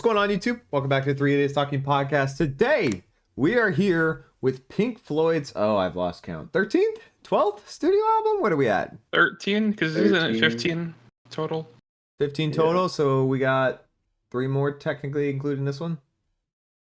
going on, YouTube? Welcome back to 3 Days Talking Podcast. Today, we are here with Pink Floyd's, I've lost count, 13th? 12th studio album? What are we at? 13, because isn't it 15 total? 15 total, yeah. So we got 3 more technically including this one?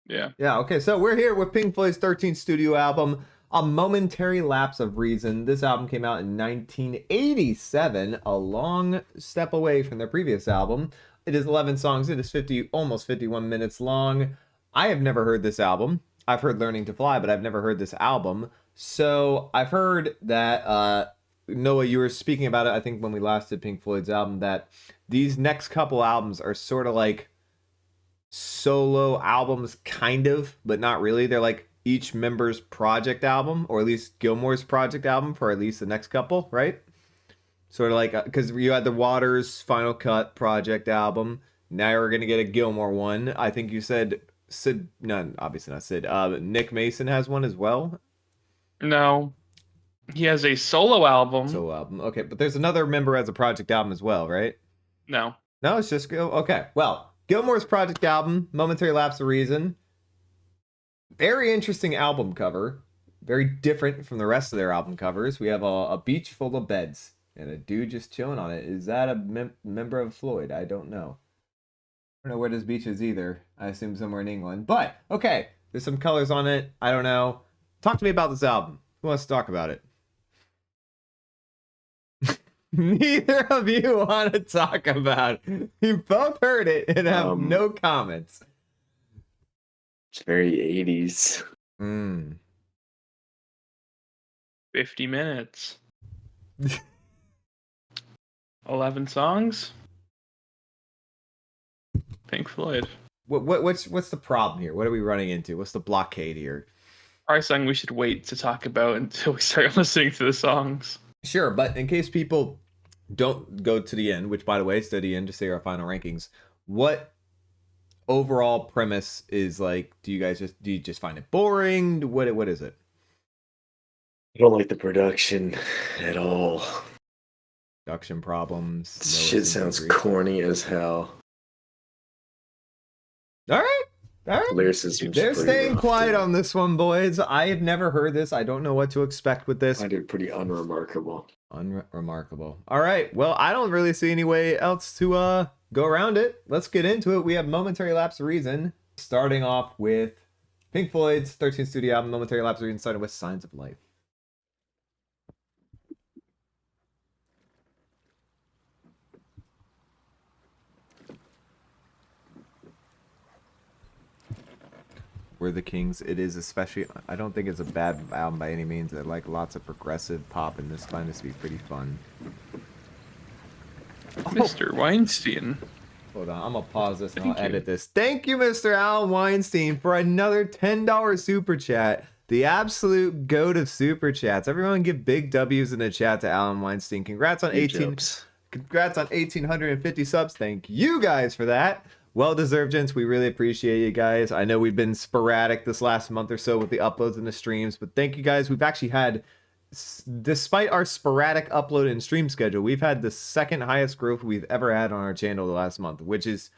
Yeah. Yeah, okay, so we're here with Pink Floyd's 13th studio album, A Momentary Lapse of Reason. This album came out in 1987, a long step away from their previous album. It is 11 songs. It is almost 51 minutes long. I have never heard this album. I've heard Learning to Fly, but I've never heard this album. So I've heard that, Noah, you were speaking about it, I think, when we last did Pink Floyd's album, that these next couple albums are sort of like solo albums, kind of, but not really. They're like each member's project album, or at least Gilmour's project album for at least the next couple, right? Sort of like, because you had the Waters Final Cut project album. Now we're going to get a Gilmour one. I think you said Sid, no, obviously not Sid. Nick Mason has one as well. No, he has a solo album. Solo album, okay. But there's another member as a project album as well, right? No. No, it's just Gil. Okay, well, Gilmour's project album, Momentary Lapse of Reason. Very interesting album cover. Very different from the rest of their album covers. We have a beach full of beds and a dude just chilling on it. Is that a member of Floyd? I don't know. I don't know where this beach is either. I assume somewhere in England. But, okay, there's some colors on it. I don't know. Talk to me about this album. Who wants to talk about it? Neither of you want to talk about it. You both heard it and have no comments. It's very 80s. 50 minutes. 11 songs. Pink Floyd. What's the problem here? What are we running into? What's the blockade here? Probably something we should wait to talk about until we start listening to the songs. Sure, but in case people don't go to the end, which by the way, it's to the end to say our final rankings, what overall premise is like? Do you just find it boring? What is it? I don't like the production at all. Production problems. This shit sounds corny as hell. All right. Lyricism. They're staying quiet on this one, boys. I have never heard this. I don't know what to expect with this. I did pretty unremarkable. Unremarkable. All right. Well, I don't really see any way else to go around it. Let's get into it. We have Momentary Lapse of Reason, starting off with Pink Floyd's 13th studio album, Momentary Lapse of Reason, starting with Signs of Life. We're the Kings. It is especially, I don't think it's a bad album by any means. I like lots of progressive pop, and this find this to be pretty fun. Mr. Weinstein. Hold on, I'm gonna pause this and I'll edit this. Thank you, Mr. Alan Weinstein, for another $10 super chat. The absolute goat of super chats. Everyone give big W's in the chat to Alan Weinstein. Congrats on 1,850 subs. Thank you guys for that. Well-deserved, gents. We really appreciate you guys. I know we've been sporadic this last month or so with the uploads and the streams, but thank you guys. We've actually had, despite our sporadic upload and stream schedule, we've had the second highest growth we've ever had on our channel the last month, which is,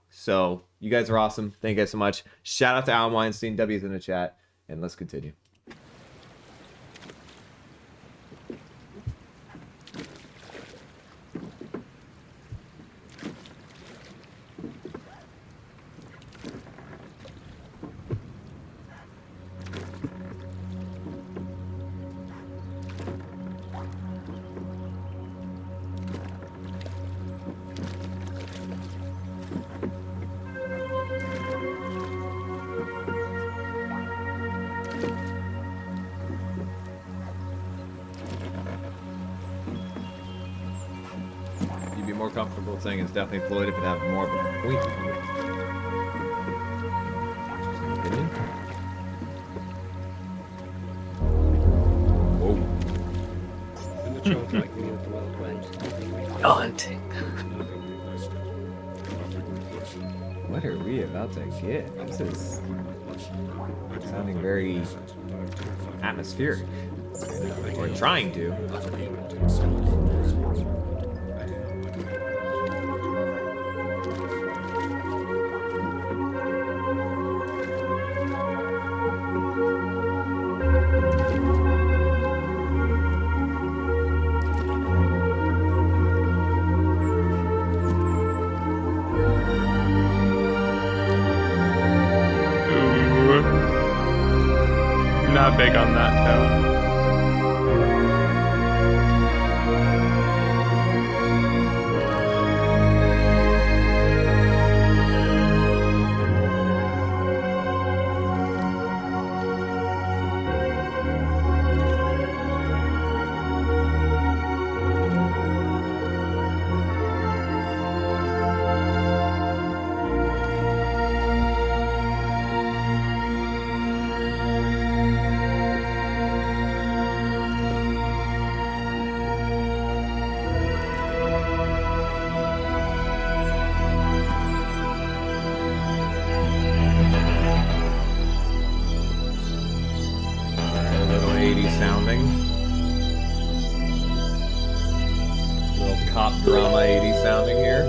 so you guys are awesome. Thank you guys so much. Shout out to Alan Weinstein, W's in the chat, and let's continue. More comfortable saying it's definitely Floyd if it had more of a point. Whoa. What are we about to get? This is sounding very atmospheric. Or trying to. big on that tone. Sounding. Little cop drama 80s sounding here.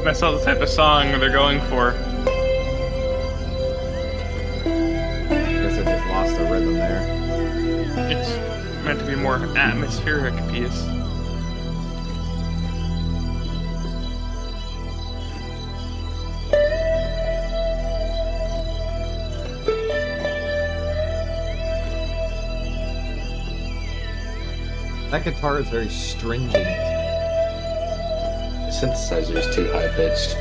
That's not the type of song they're going for. Guess I just lost the rhythm there. It's meant to be a more atmospheric piece. That guitar is very stringent. The synthesizer is too high pitched.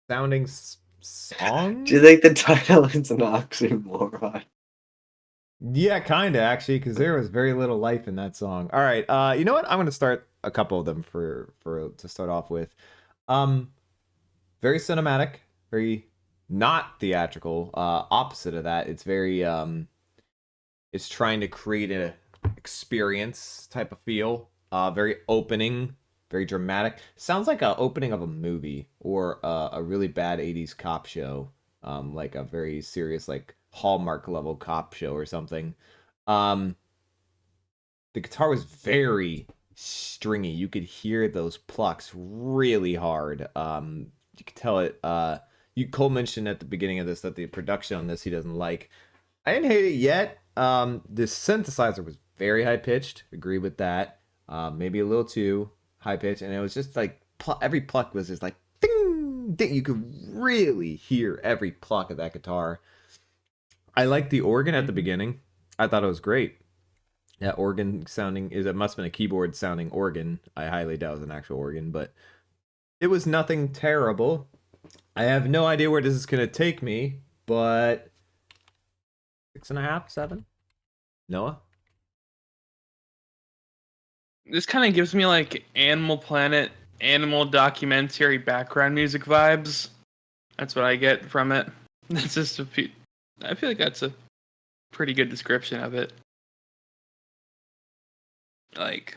Sounding song? Do you think the title is an oxymoron? Yeah, kind of actually, because there was very little life in that song. All right, you know what? I'm gonna start a couple of them for to start off with. Very cinematic, very not theatrical. Opposite of that, it's very it's trying to create an experience type of feel. Very opening, very dramatic. Sounds like a opening of a movie or a really bad 80s cop show. Like a very serious, like Hallmark level cop show or something. The guitar was very stringy. You could hear those plucks really hard. You could tell it. Cole mentioned at the beginning of this that the production on this he doesn't like. I didn't hate it yet. The synthesizer was very high pitched. Agree with that. Maybe a little too high pitched, and it was just like every pluck was just like ding, ding. You could really hear every pluck of that guitar. I liked the organ at the beginning. I thought it was great. That organ sounding it must have been a keyboard sounding organ. I highly doubt it was an actual organ, but it was nothing terrible. I have no idea where this is gonna take me, but 6.5, 7. Noah? This kind of gives me like Animal Planet, animal documentary background music vibes. That's what I get from it. That's just I feel like that's a pretty good description of it. Like,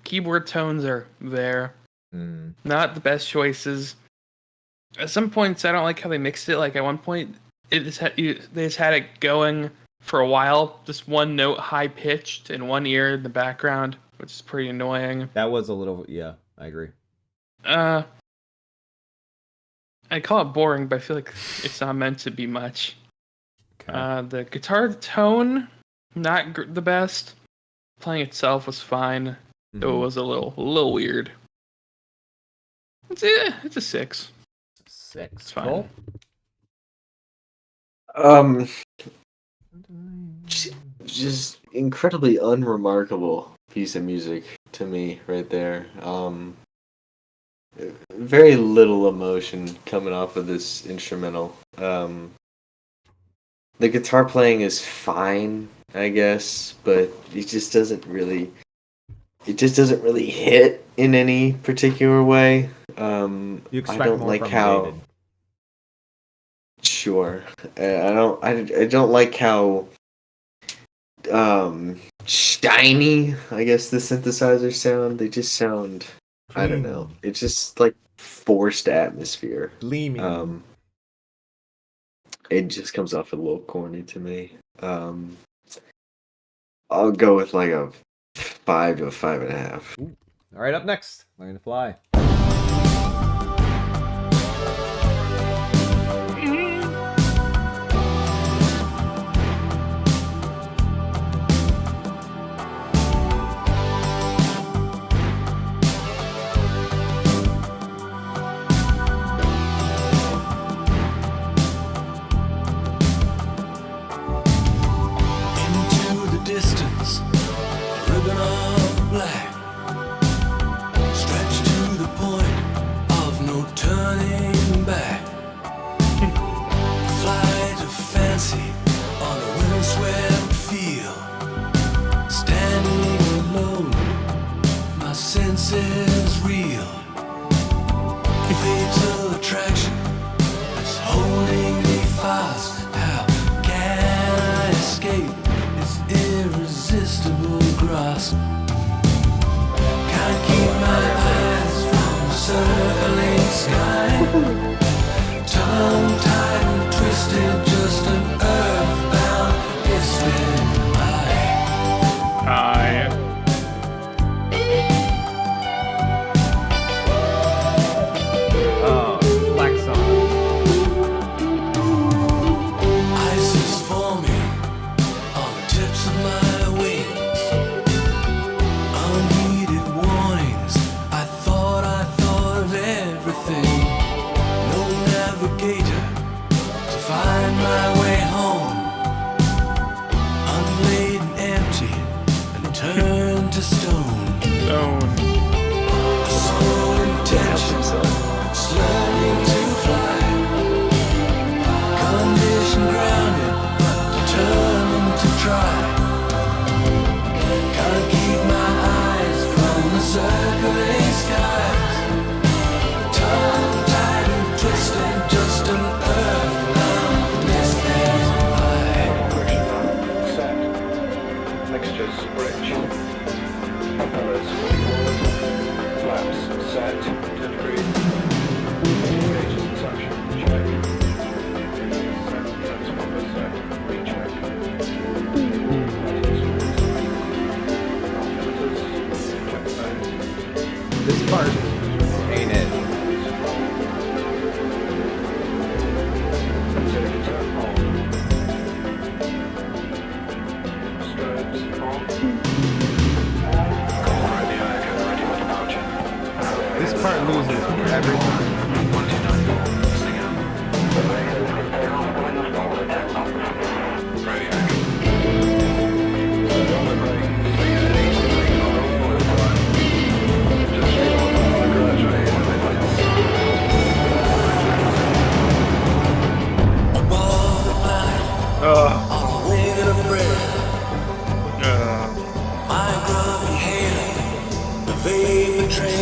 keyboard tones are there. Not the best choices. At some points, I don't like how they mixed it. Like at one point, they just had it going for a while, just one note high pitched in one ear in the background, which is pretty annoying. That was a little, yeah, I agree. I call it boring, but I feel like it's not meant to be much. Okay. The guitar tone, not the best. Playing itself was fine, though it was a little weird. It's a 6. 6. It's fine. Just incredibly unremarkable piece of music to me right there. very little emotion coming off of this instrumental. The guitar playing is fine, I guess, but it just doesn't really hit in any particular way. You expect I don't more like from how. David. Sure, I don't like how shiny, I guess, the synthesizers sound. They just sound, I don't know. It's just like forced atmosphere. Gleaming. It just comes off a little corny to me. I'll go with like a 5 to a 5.5. Ooh. All right, up next, Learning to Fly. Senses real. Fatal attraction is holding me fast. How can I escape its irresistible grasp? Can't keep my eyes from the circling sky. Tongue-tied and twisted, just an earthbound misfit. This part ain't it. This part loses every time.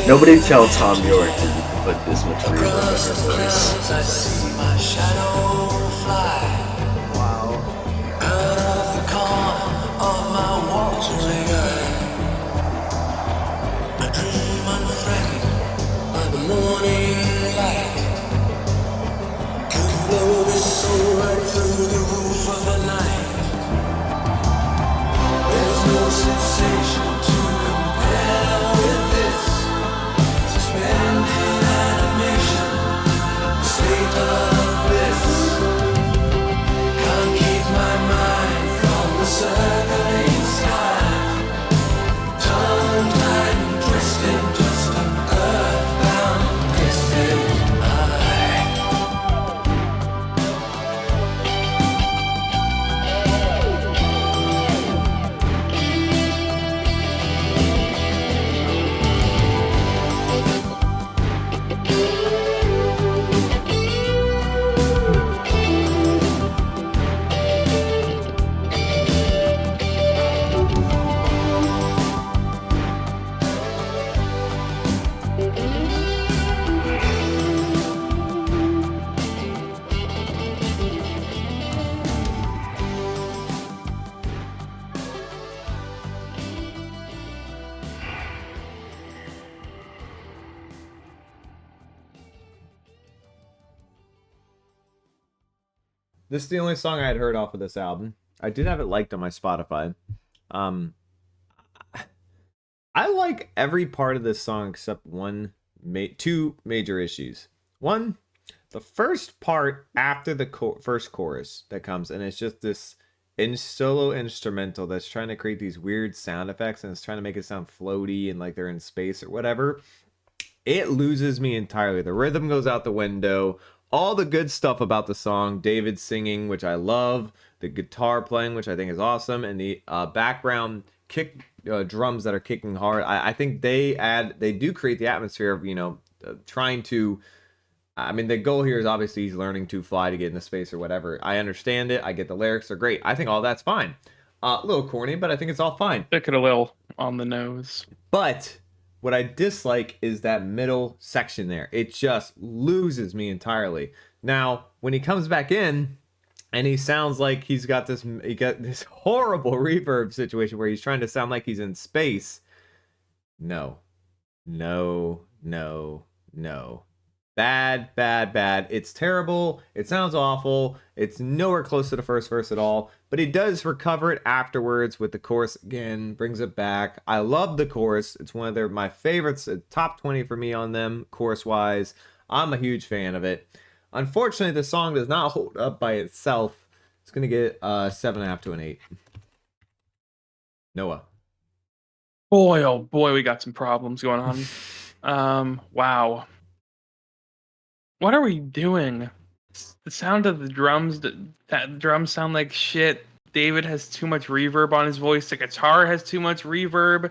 Nobody tell Tom York to put this much reverb in her voice. I see my shadow fly. Wow. Out of the corner of my watering eye. I dream unthreatened by the morning light. Could blow this soul right through the roof of the night. There's no sensation to compare with this. Suspended animation, state of bliss. This is the only song I had heard off of this album. I did have it liked on my Spotify. I like every part of this song except two major issues. One, the first part after the first chorus that comes, and it's just this solo instrumental that's trying to create these weird sound effects, and it's trying to make it sound floaty and like they're in space or whatever. It loses me entirely. The rhythm goes out the window. All the good stuff about the song, David singing, which I love, the guitar playing, which I think is awesome, and the background kick drums that are kicking hard. I think they do create the atmosphere of, trying to. I mean, the goal here is obviously he's learning to fly to get into space or whatever. I understand it. I get the lyrics. They're great. I think all that's fine. A little corny, but I think it's all fine. Took it a little on the nose. But what I dislike is that middle section there. It just loses me entirely. Now, when he comes back in and he sounds like he got this horrible reverb situation where he's trying to sound like he's in space. No. Bad. It's terrible. It sounds awful. It's nowhere close to the first verse at all. But he does recover it afterwards with the chorus again, brings it back. I love the chorus. It's one of my favorites, top 20 for me on them, chorus-wise. I'm a huge fan of it. Unfortunately, the song does not hold up by itself. It's going to get 7.5 to an 8. Noah. Boy, oh boy, we got some problems going on. Wow. What are we doing? The sound of the drums, that drums sound like shit. David has too much reverb on his voice. The guitar has too much reverb.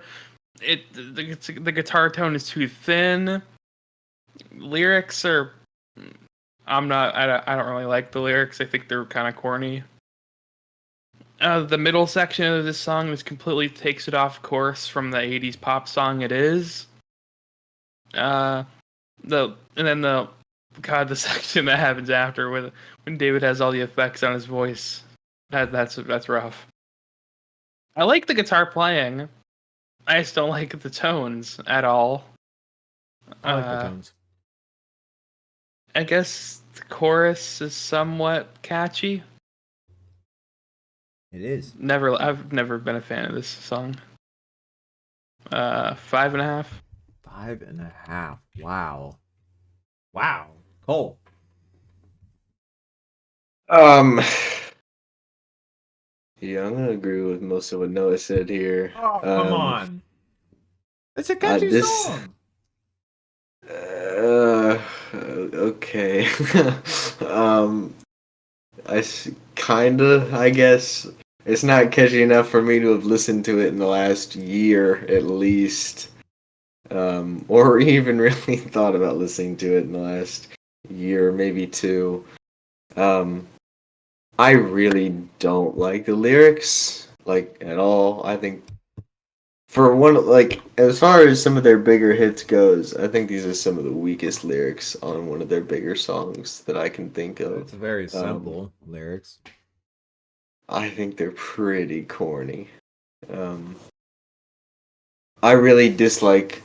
The guitar tone is too thin. Lyrics are... I don't really like the lyrics. I think they're kind of corny. The middle section of this song just completely takes it off course from the 80s pop song it is. The section that happens after when David has all the effects on his voice, that's rough. I like the guitar playing. I just don't like the tones at all. I like the tones. I guess the chorus is somewhat catchy. It is. I've never been a fan of this song. 5.5. 5.5. Wow. Cole. Yeah, I'm gonna agree with most of what Noah said here. Oh, come on. It's a catchy song. Okay. I guess it's not catchy enough for me to have listened to it in the last year at least, or even really thought about listening to it in the last year, maybe 2. I really don't like the lyrics, like, at all. I think for one, like, as far as some of their bigger hits goes, I think these are some of the weakest lyrics on one of their bigger songs that I can think of. It's very simple lyrics. I think they're pretty corny. I really dislike...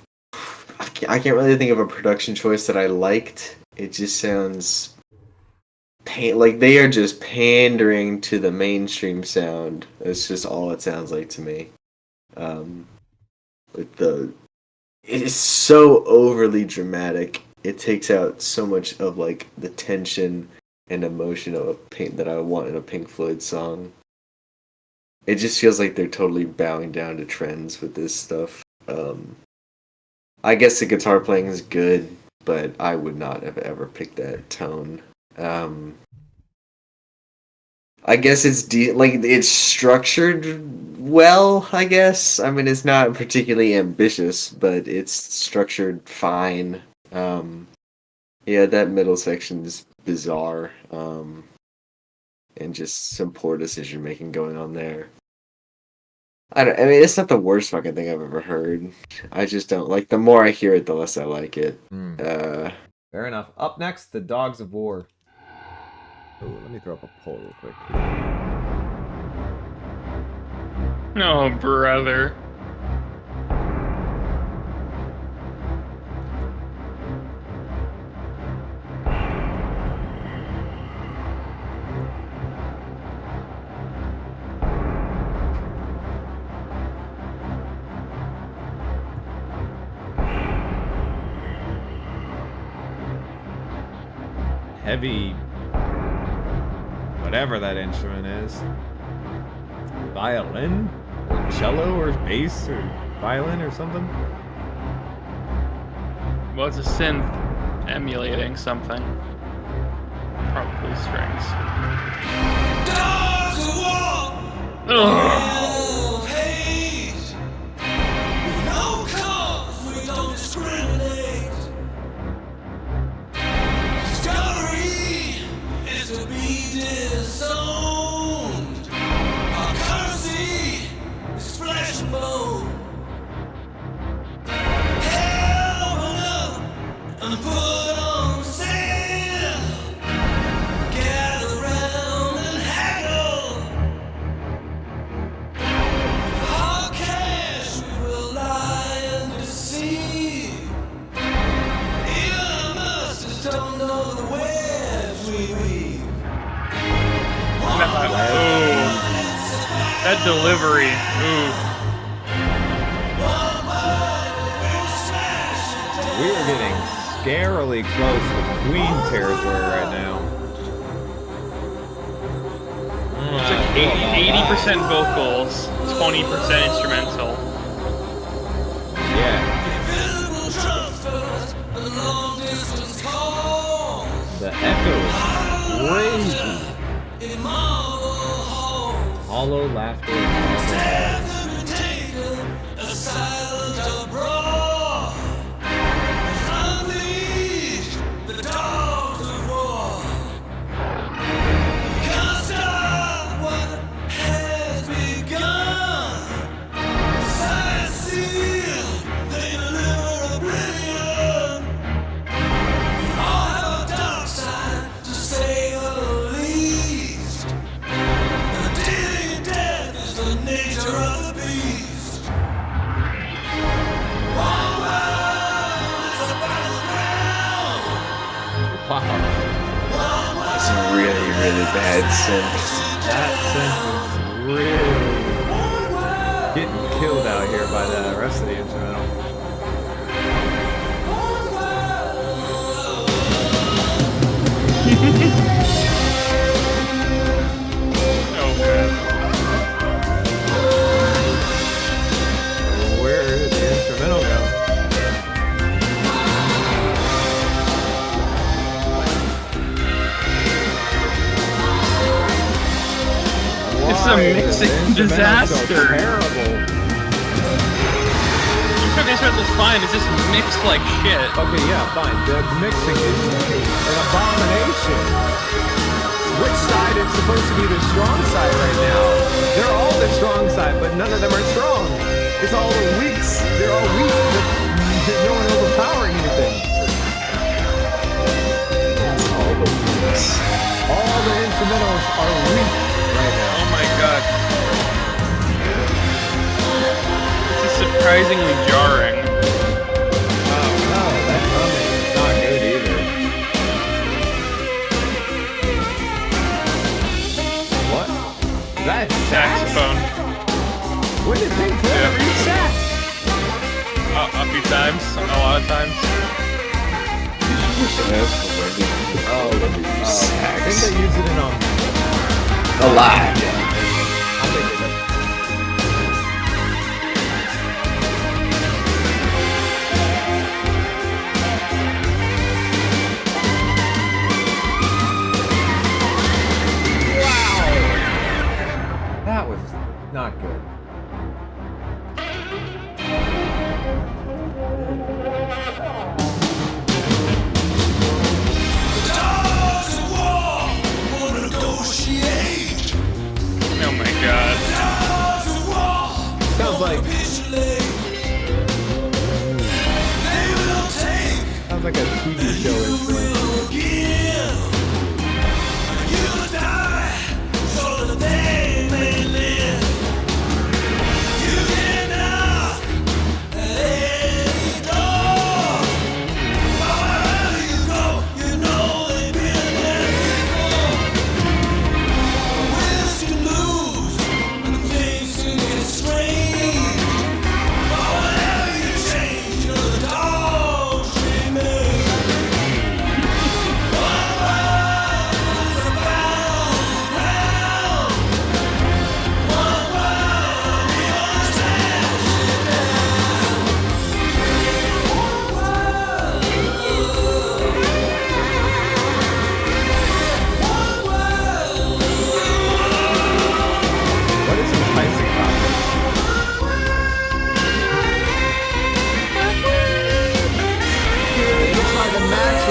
I can't really think of a production choice that I liked. It just sounds... like they are just pandering to the mainstream sound. It's just all it sounds like to me. It is so overly dramatic. It takes out so much of like the tension and emotion of that I want in a Pink Floyd song. It just feels like they're totally bowing down to trends with this stuff. I guess the guitar playing is good, but I would not have ever picked that tone. I guess it's structured well, I guess. I mean, it's not particularly ambitious, but it's structured fine. Yeah, that middle section is bizarre. And just some poor decision making going on there. I mean, it's not the worst fucking thing I've ever heard. I just don't like. The more I hear it, the less I like it. Fair enough. Up next, the Dogs of War. Oh, let me throw up a poll real quick. Oh, brother. heavy, whatever that instrument is. Violin? Or cello or bass or violin or something? Well, it's a synth emulating something. Probably strings. Dogs of war, Ugh. of hate. With no cause, we don't discriminate. Discovery is to be disowned. Our currency is flesh and bone. Hell, open up and put on sale. Gather round and haggle. For our cash we will lie and deceive. Even masters don't know the webs we weave. Ooh. That delivery. Ooh. We are getting scarily close to Queen territory right now. It's like 80% vocals, 20% instrumental. Yeah, Invisible transfers and long distance calls. the echo is crazy. In marble halls. Hollow laughter. Death to be taken, a silent abroad. Unleash the dogs of war. Can't stop what has begun. Science seal, they deliver oblivion. We all have a dark side, to say the least. The dealing death is the nature of the beast. One world is a battleground. Wow, It's a really, really bad synth. that sentence is really getting killed out here by the rest of the instrumental. Oh man. Where did the instrumental go? It's a Why does mixing the instrumental disaster. So terrible. Instrumental's fine, it's just mixed like shit. Okay, yeah, fine. The mixing is an abomination. Which side is supposed to be the strong side right now? They're all the strong side, but none of them are strong. It's all the weaks. They're all weak, but there's no one overpowering anything. All the weeks. All the instrumentals are weak right now. Oh my god. This is surprisingly jarring. Oh no, that drumming is not good either. What? Is that Saxophone. When did Pink Floyd Yeah. reach sax? A few times, a lot of times. Oh, I think Sax. they use it in Alive. I'm thinking of that was not good. Dogs of war, wanna negotiate. Oh my god. Dogs of war, Sounds like capitulate. They will take, a TV show you intro. will give. You will die, so that they may live. You cannot let any door. Wherever you go, you know they've been there before. Winners can lose, and things can get strange. But whatever you change, you're the dogs remain.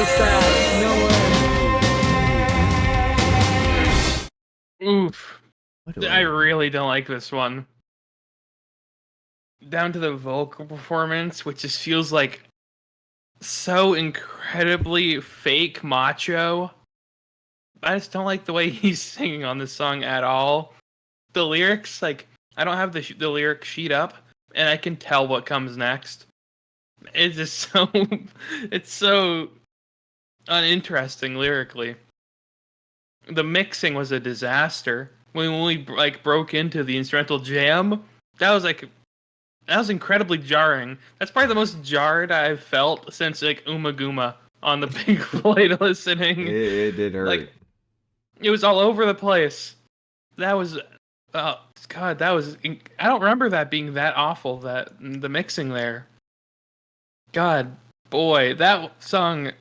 so sad. No way. Oof. What do I really don't like this one. Down to the vocal performance, which just feels like so incredibly fake macho. I just don't like the way he's singing on this song at all. The lyrics, like, I don't have the lyric sheet up, and I can tell what comes next. It's just so, it's so uninteresting lyrically. The mixing was a disaster. When we like broke into the instrumental jam, that was incredibly jarring. That's probably the most jarred I've felt since like Umaguma on the Pink Floyd listening. It did hurt. Like, it was all over the place. That was, oh God, that was. I don't remember that being that awful. That the mixing there. God, boy, that song.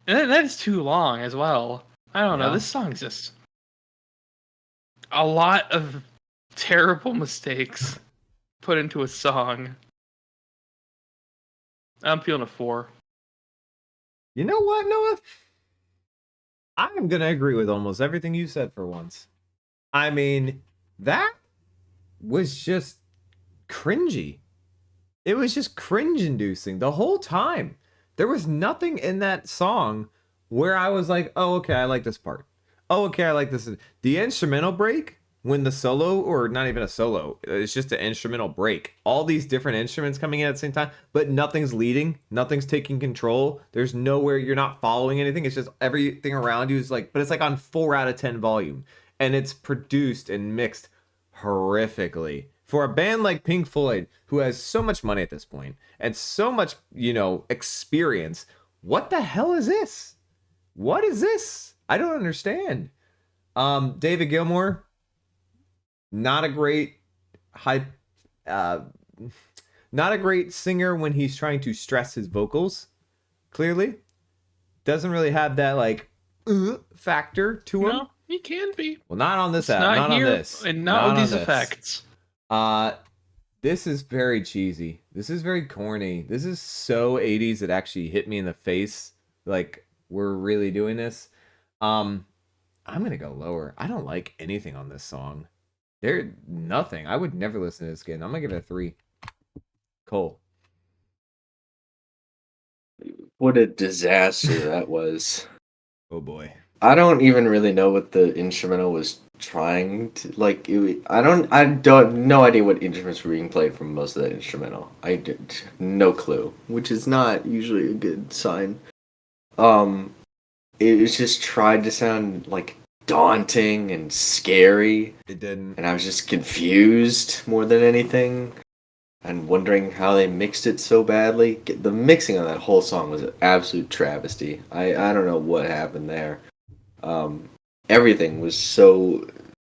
That is too long as well. I don't know. This song's just a lot of terrible mistakes put into a song. I'm feeling a 4. You know what, Noah? I'm going to agree with almost everything you said for once. I mean, that was just cringy. It was just cringe-inducing the whole time. There was nothing in that song where I was like, oh, okay, I like this part. Oh, okay, I like this. The instrumental break, when the solo, or not even a solo, it's just an instrumental break. All these different instruments coming in at the same time, but nothing's leading, nothing's taking control. There's nowhere, you're not following anything. It's just everything around you is like, but it's like on 4 out of 10 volume. And it's produced and mixed horrifically. For a band like Pink Floyd, who has so much money at this point, and so much, experience, what the hell is this? What is this? I don't understand. David Gilmour, not a great not a great singer when he's trying to stress his vocals. Clearly, doesn't really have that like factor to him. No, he can be. Well, not on this It's app. Not here, on this. and not with on these this. effects. This is very cheesy. This is very corny. This is so 80s it actually hit me in the face. Like, we're really doing this. I'm gonna go lower. I don't like anything on this song. Nothing. I would never listen to this again. I'm gonna give it a 3. Cole. What a disaster that was. Oh boy. I don't even really know what the instrumental was trying to like. I don't no idea what instruments were being played from most of that instrumental. I did no clue, which is not usually a good sign. It was just tried to sound like daunting and scary. It didn't. And I was just confused more than anything, and wondering how they mixed it so badly. The mixing on that whole song was an absolute travesty. I don't know what happened there. Everything was so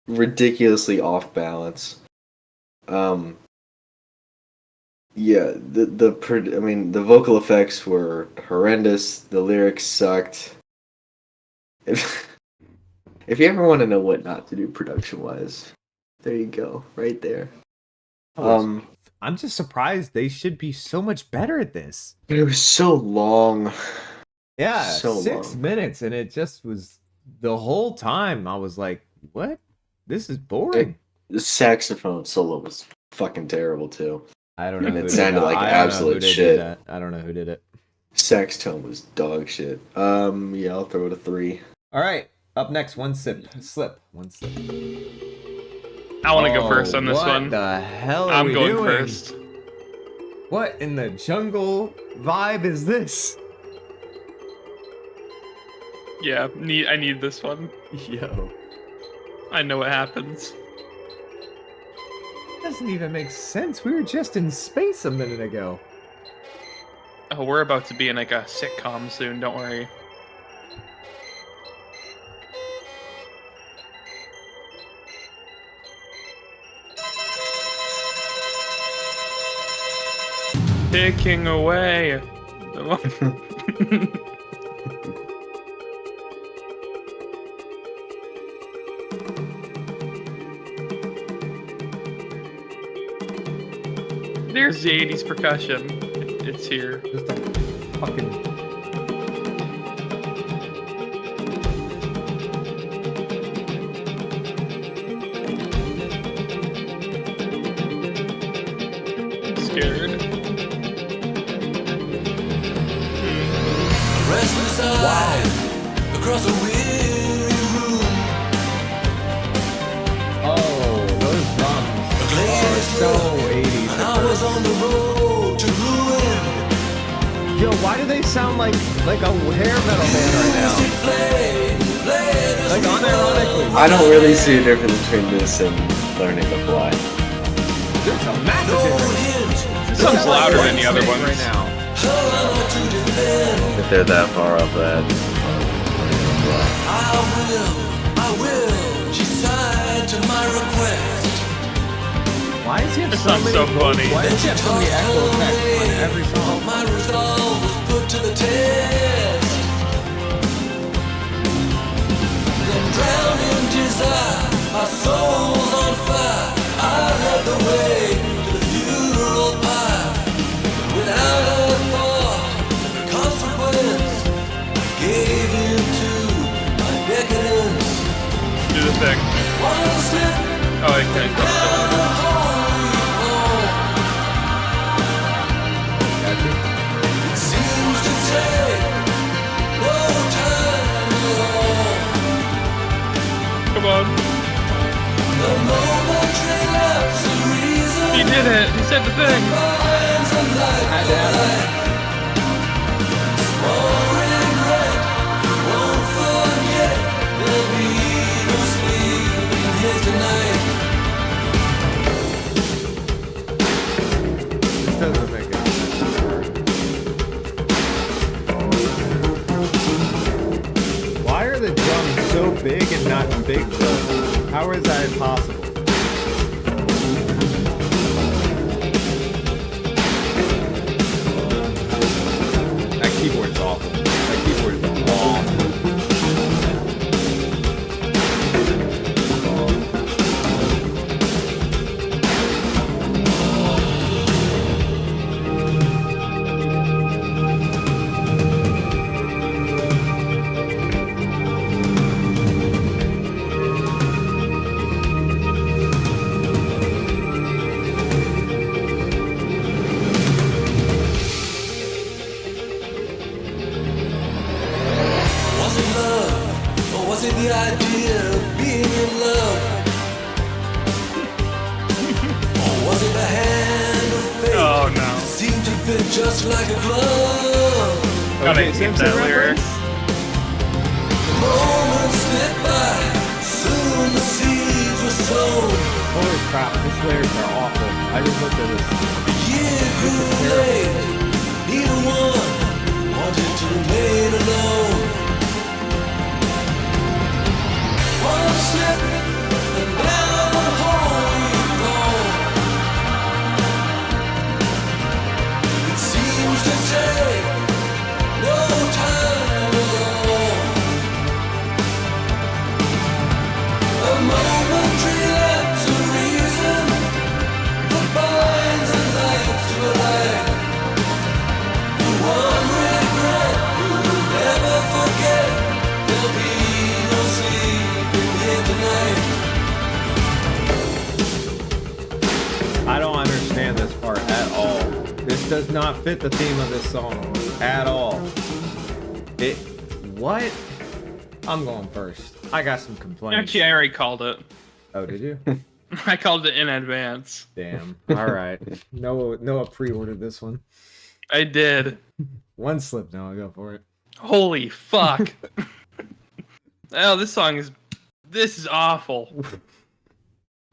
ridiculously off balance. Yeah, the vocal effects were horrendous. The lyrics sucked. If you ever want to know what not to do production-wise, there you go, right there. I'm just surprised. They should be so much better at this. It was so long. Yeah, so 6 long. minutes, and it just was the whole time. I was like, "What? This is boring." The saxophone solo was fucking terrible too. I don't know. And who it did sounded that. like I don't know who absolute they did shit. that. I don't know who did it. Sax tone was dog shit. Yeah, I'll throw it a 3. All right, up next, one slip. I want to go first on this one. What the hell are I'm we going doing? first. What in the jungle vibe is this? Yeah, I need this one. Yo, I know what happens. doesn't even make sense. We were just in space a minute ago. Oh, we're about to be in like a sitcom soon. Don't worry. Taking away. There's the 80s percussion. It's here. Just a fucking side, across a weary room. Oh, those drums are so 80s. And I was on the road to ruin. Yo, why do they sound like a hair metal band right now? Like unironically. I don't really see a difference between this and Learning to Fly. There's a massive difference. This song's louder than the other ones. Right now. If they're that far off that. I will, she signed to my request. Why is he have This so song's many so funny. Why does he have so many echo effects on every song? My resolve was put to the test. Then drowned in desire, our souls on fire. I led the way to the funeral pyre. Without a thought, the consequence, I gave in to my decadence. Do the thing. One slip Oh, I can't. down the hole we fall. It seems to take no time at all. Come on. The momentary lapse of reason He did it. He said the thing. finds a light. Small regret, you won't forget. There'll be no sleeping here tonight. This doesn't make any sense. Why are the drums so big and not big though? How is that possible? That keyboard's awful. That keyboard is awful. Was it love, or was it the idea of being in love? Or was it the hand of fate Oh, no. that seemed to fit just like a glove? Gotta Okay, keep Simpson that lyric. reference? The moments slip by, soon the seeds were sown. Holy crap, these lyrics are awful. I just looked at this. The year grew late, neither one wanted to remain alone. One slip, and down the hole we've gone. It seems to take no time at all. A momentary lapse of reason that binds a life to a life. The one regret you'll never forget. There'll be no sleeping here tonight. I don't understand this part at all. This does not fit the theme of this song at all. What? I'm going first. I got some complaints. Actually, I already called it. Oh, did you? I called it in advance. Damn. All right. Noah pre-ordered this one. I did. One slip now. I go for it. Holy fuck. Oh, this is awful.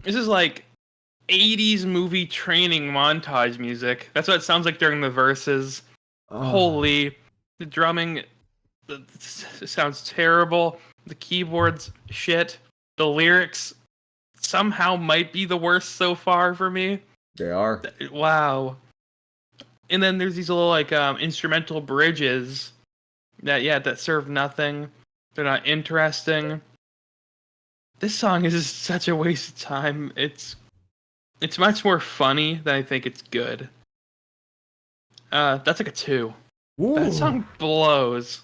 This is like 80s movie training montage music. That's what it sounds like during the verses. Oh. Holy, the drumming sounds terrible. The keyboard's shit. The lyrics somehow might be the worst so far for me. They are. Wow. And then there's these little like instrumental bridges that serve nothing. They're not interesting. This song is such a waste of time. It's much more funny than I think it's good. That's like a 2. Ooh. That song blows.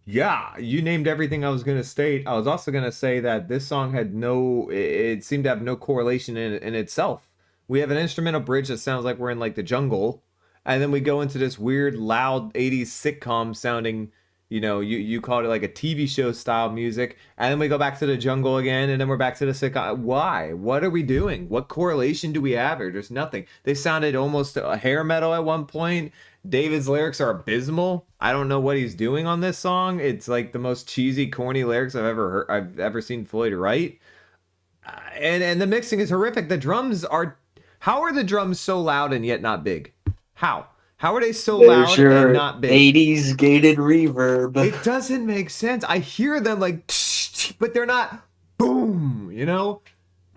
Yeah, you named everything I was gonna state. I was also gonna say that this song had it seemed to have no correlation in itself. We have an instrumental bridge that sounds like we're in like the jungle, And then we go into this weird, loud 80s sitcom sounding, you called it like a TV show style music. And then we go back to the jungle again, and then we're back to the sitcom. Why? What are we doing? What correlation do we have here? There's nothing. They sounded almost a hair metal at one point. David's lyrics are abysmal. I don't know what he's doing on this song. It's like the most cheesy, corny lyrics I've ever seen Floyd write. And the mixing is horrific. The drums are... How are the drums so loud and yet not big? How? How are they so loud and not big? 80s gated reverb. It doesn't make sense. I hear them like, but they're not boom,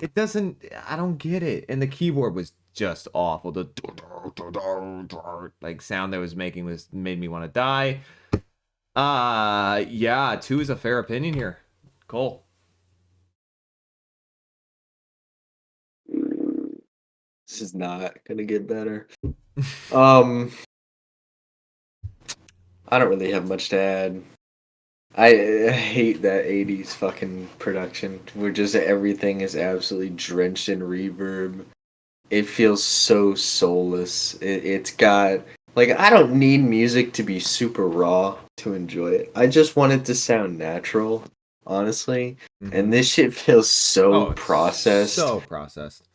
It doesn't, I don't get it. And the keyboard was just awful. The like sound that was making made me want to die. Yeah, 2 is a fair opinion here. Cole. This is not gonna get better. I don't really have much to add. I hate that 80s fucking production where just everything is absolutely drenched in reverb. It feels so soulless. It's got... Like, I don't need music to be super raw to enjoy it. I just want it to sound natural, honestly. Mm-hmm. And this shit feels so processed. So processed.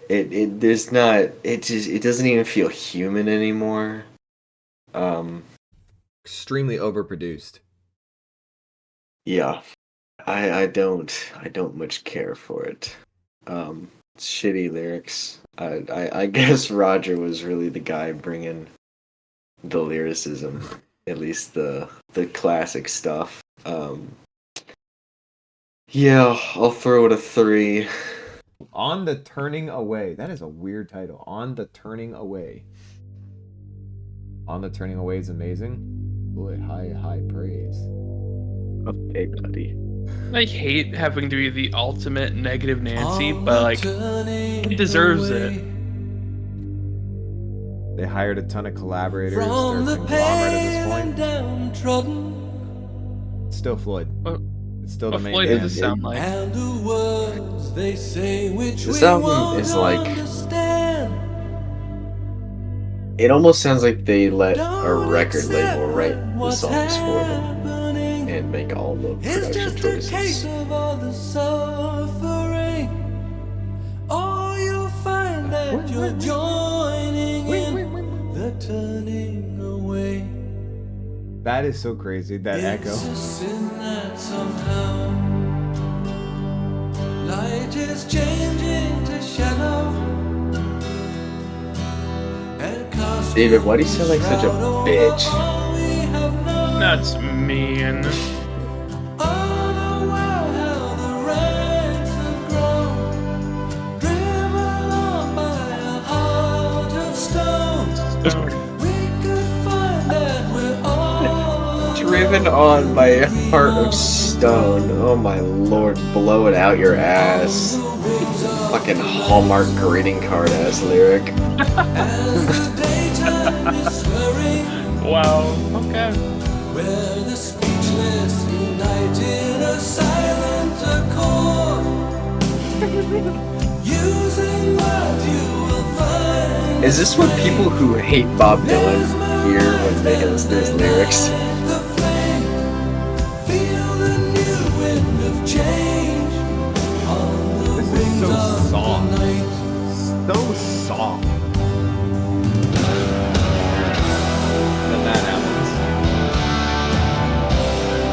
It doesn't even feel human anymore. Extremely overproduced. Yeah. I don't much care for it. Shitty lyrics. I guess Roger was really the guy bringing the lyricism, at least the classic stuff. Yeah, I'll throw it a 3. On the Turning Away. That is a weird title. On the Turning Away. On the Turning Away is amazing. Boy, high praise. Okay, buddy. I hate having to be the ultimate negative Nancy, but like, he deserves it. They hired a ton of collaborators. They're a conglomerate at this point. Still Floyd. It's still the main Floyd band. does it sound like? This album is like... It almost sounds like they let a record label write the songs for them and make all the production choices. That is so crazy, that echo. Light is changing to shadow. David, why do you sound like such a bitch? That's mean. Driven on by a heart of stone. Oh my lord, blow it out your ass. Fucking Hallmark greeting card ass lyric. Wow, okay. Where the speechless unite in a silent accord. Using what you will find. Is this what people who hate Bob Dylan hear when they listen to his lyrics? This is so soft. So soft. And that happens.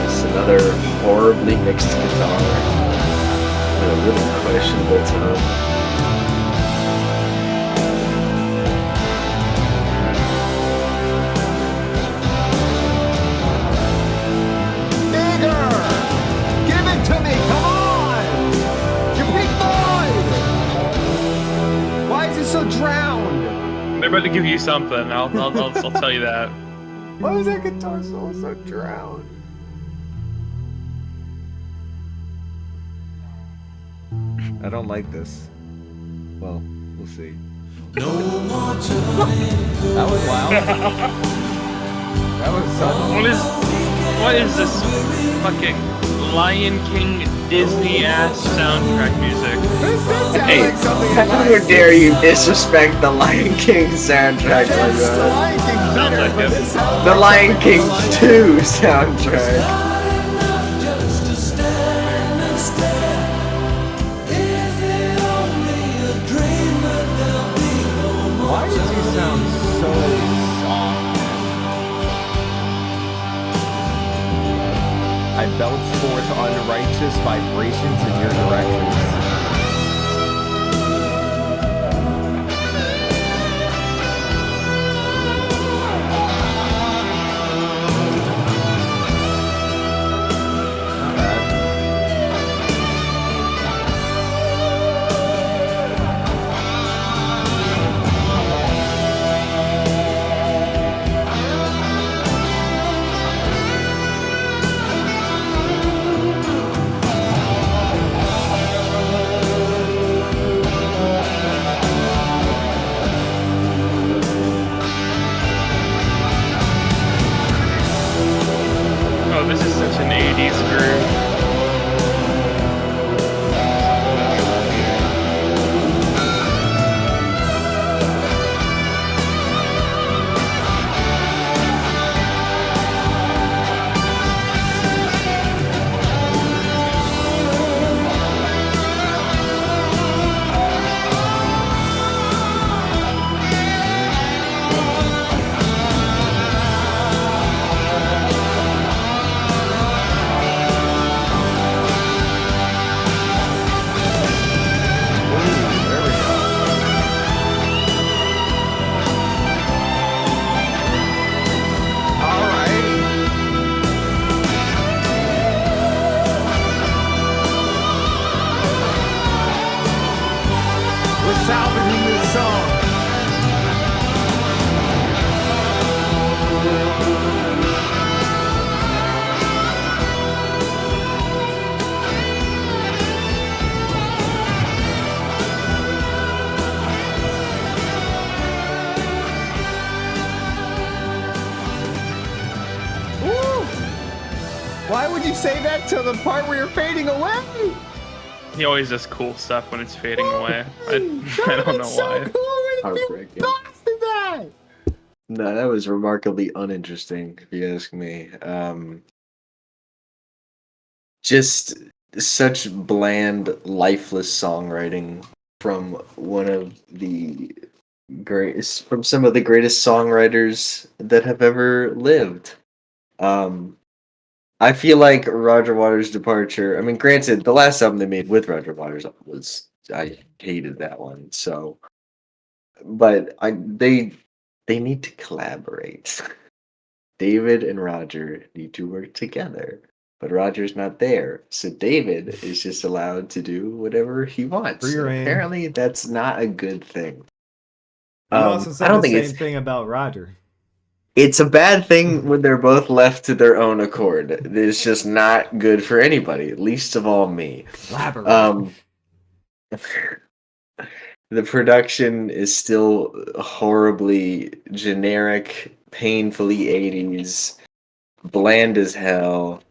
It's another horribly mixed guitar with a really questionable tone. To me, come on! You're Pink Floyd! Why is it so drowned? They're about to give you something. I'll tell you that. Why is that guitar solo so drowned? I don't like this. Well, we'll see. No more turning. That was loud. That was sudden. What is this fucking Lion King Disney ass soundtrack music. This does sound Hey, like something in how Lion dare King. you disrespect the Lion King soundtrack like The that? Lion King's better, like but it. this sounds The like Lion something King from the Lion 2 soundtrack. Just to stand and stare. Is it only a dream that there'll be no more Why does he sound so soft? I belch forth unrighteous vibrations in your direction. Not bad. Oh, this is such an 80s groove. There we go. All right. We're salvaging this song. Woo! Why would you say that till the part where you're fading away? He always does cool stuff when it's fading away. I don't know so why. Cool when Heartbreaking. you blasted that. No, that was remarkably uninteresting, if you ask me. Just such bland, lifeless songwriting from one of the greatest, from some of the greatest songwriters that have ever lived. I feel like Roger Waters' departure. I mean, granted, the last album they made with Roger Waters was, I hated that one. So, but they need to collaborate. David and Roger need to work together. But Roger's not there, so David is just allowed to do whatever he wants. Free And reign. apparently, that's not a good thing. You also I said don't the think same thing about Roger. it's a bad thing when they're both left to their own accord. It's just not good for anybody, least of all me. Elaborate. The production is still horribly generic, painfully 80s, bland as hell.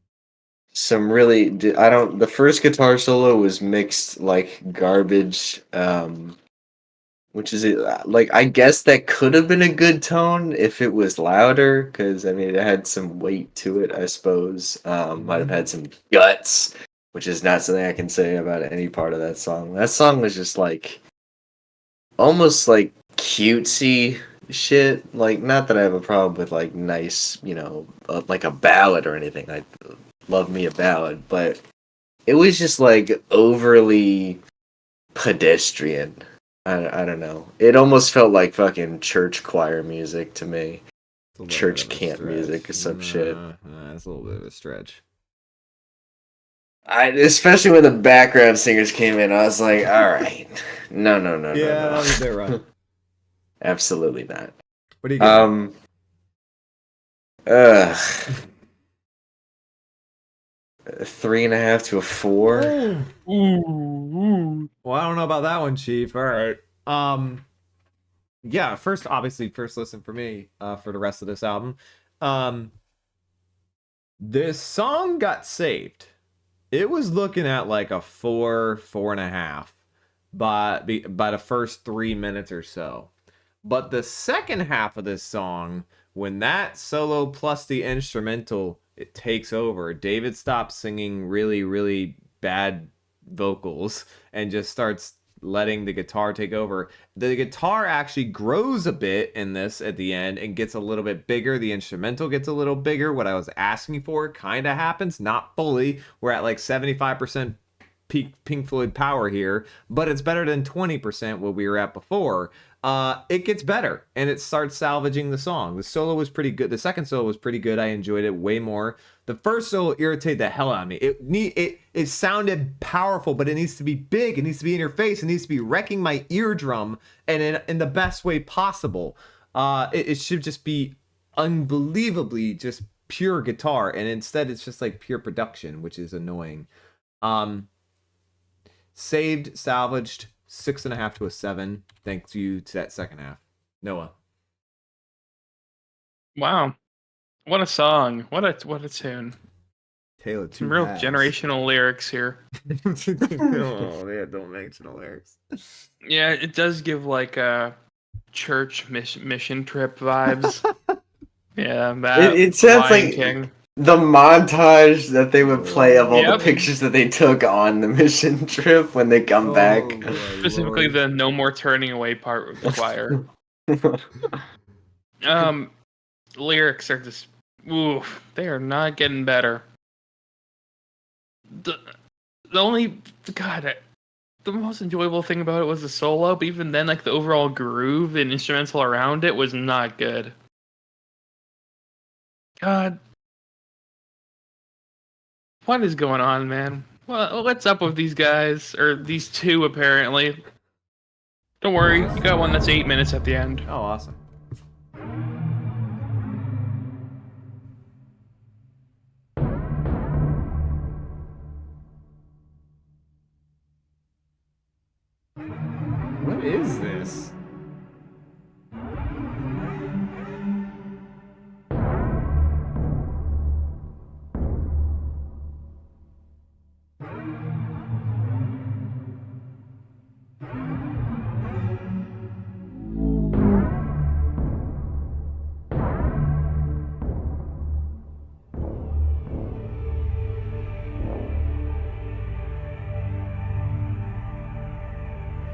Some really, I don't, the first guitar solo was mixed like garbage, which is like, I guess that could have been a good tone if it was louder, because I mean, it had some weight to it, I suppose. Might have had some guts, which is not something I can say about any part of that song. That song was just like, almost like cutesy shit. Like, not that I have a problem with like nice, like a ballad or anything. I love me a ballad, but it was just like overly pedestrian. I don't know. It almost felt like fucking church choir music to me. It's a little Church bit of a camp stretch. music or some shit. It's a little bit of a stretch. Especially when the background singers came in, I was like, all right. No. Yeah, that was a bit rough. Absolutely not. What do you get? Ugh. 3.5 to a 4. Well, I don't know about that one, Chief. All right. Yeah, first listen for me, for the rest of this album. This song got saved. It was looking at like a 4.5 by the first 3 minutes or so. But the second half of this song, when that solo plus the instrumental, it takes over. David stops singing really, really bad vocals and just starts letting the guitar take over. The guitar actually grows a bit in this at the end and gets a little bit bigger. The instrumental gets a little bigger. What I was asking for kind of happens, not fully. We're at like 75% peak Pink Floyd power here, but it's better than 20% what we were at before. It gets better and it starts salvaging the song. The solo was pretty good. The second solo was pretty good. I enjoyed it way more. The first solo irritated the hell out of me. It sounded powerful, but it needs to be big. It needs to be in your face. It needs to be wrecking my eardrum, and in the best way possible. It should just be unbelievably just pure guitar, and instead it's just like pure production, which is annoying. Salvaged 6.5 to a 7. Thanks you to that second half. Noah. Wow. What a song. What a tune. Tale of two Some real halves. generational lyrics here. Oh, yeah, don't mention the lyrics. Yeah, it does give like a church mission trip vibes. Yeah, that It sounds Lion like King. the montage that they would play of all Yep. the pictures that they took on the mission trip when they come back. Specifically the no more turning away part with the choir. Lyrics are just oof, they are not getting better. The most enjoyable thing about it was the solo, but even then, like the overall groove and instrumental around it was not good. God, what is going on, man? What's up with these guys, or these two apparently? Don't worry, you got one that's 8 minutes at the end. Oh, awesome. What is this?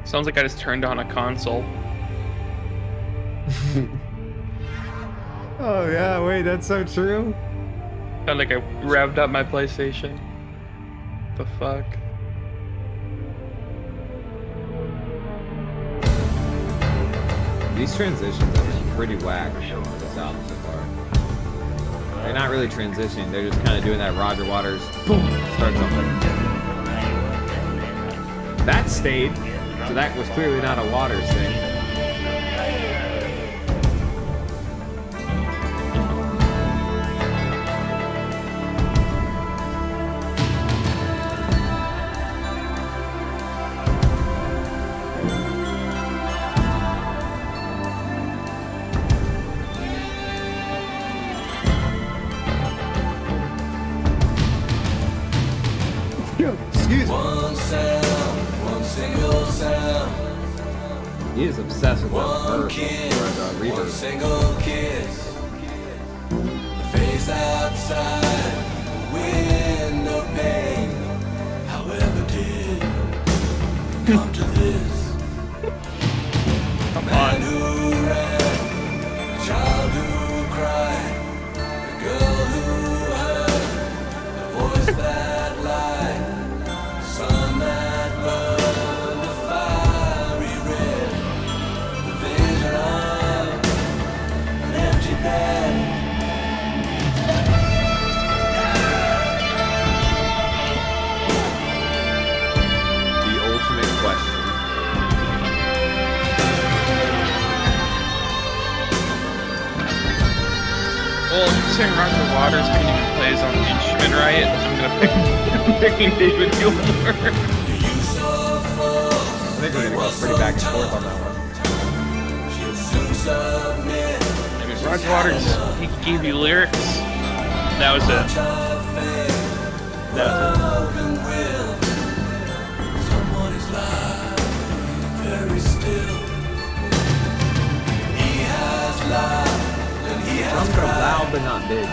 Sounds like I just turned on a console. Oh, yeah, wait, that's so true. Sound like I revved up my PlayStation. The fuck? These transitions have been pretty whack for this album so far. They're not really transitioning, they're just kind of doing that Roger Waters, boom, start something. That stayed, so that was clearly not a Waters thing. Excuse me. One sound, one single sound. He is obsessed with that One verse kiss, one reverb. single kiss. The face outside, the window pane. However did it come to this? Come Man on. who ran, a child who cried, a girl who heard, a voice that lied, a sun that burned a fiery red, the vision of an empty bed. The ultimate question. Well, considering Roger Waters couldn't even play his own instrument right, I'm picking David Gilmour. I think we're gonna go pretty back and forth on that one. She'll soon submit. I mean, Roger Waters, he gave you lyrics. That was it. Her face, Welcome wind. Someone is lying very still. He has loved and he has Drums are cried. loud but not big.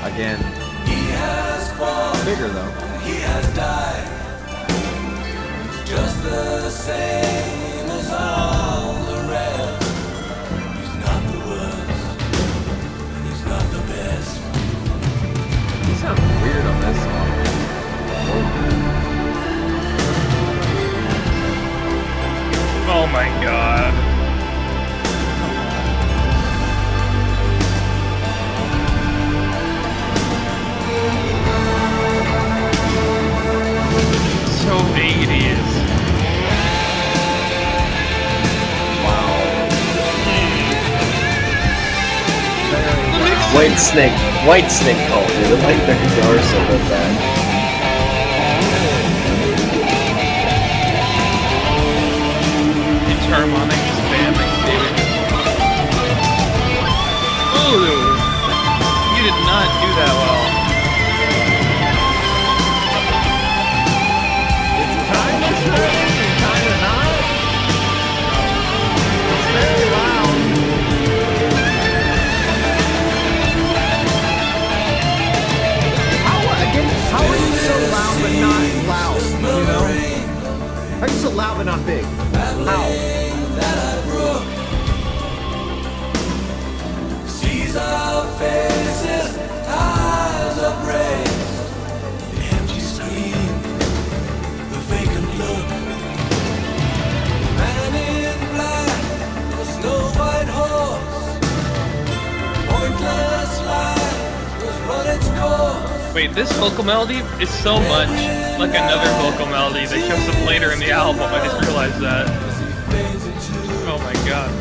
Again, He has fought. bigger though. He has died. It's just the same as all the rest. He's not the worst, and he's not the best. He sounds weird on this song. Oh my god. So 80s. White Snake called it. I like the guitar solo of that. It's harmonic spamming, David. Ooh, you did not do that well. It's kind of strange and kind of not. It's very loud. How are you so loud but not loud? You know? How are you so loud but not big? How? That I broke. Sees our faces, eyes upraised. The empty screen, the vacant look. Man in black, the snow white horse. Pointless life was run its course. Wait, this vocal melody is so much like another vocal melody that shows up later in the album. I just realized that. Oh my god.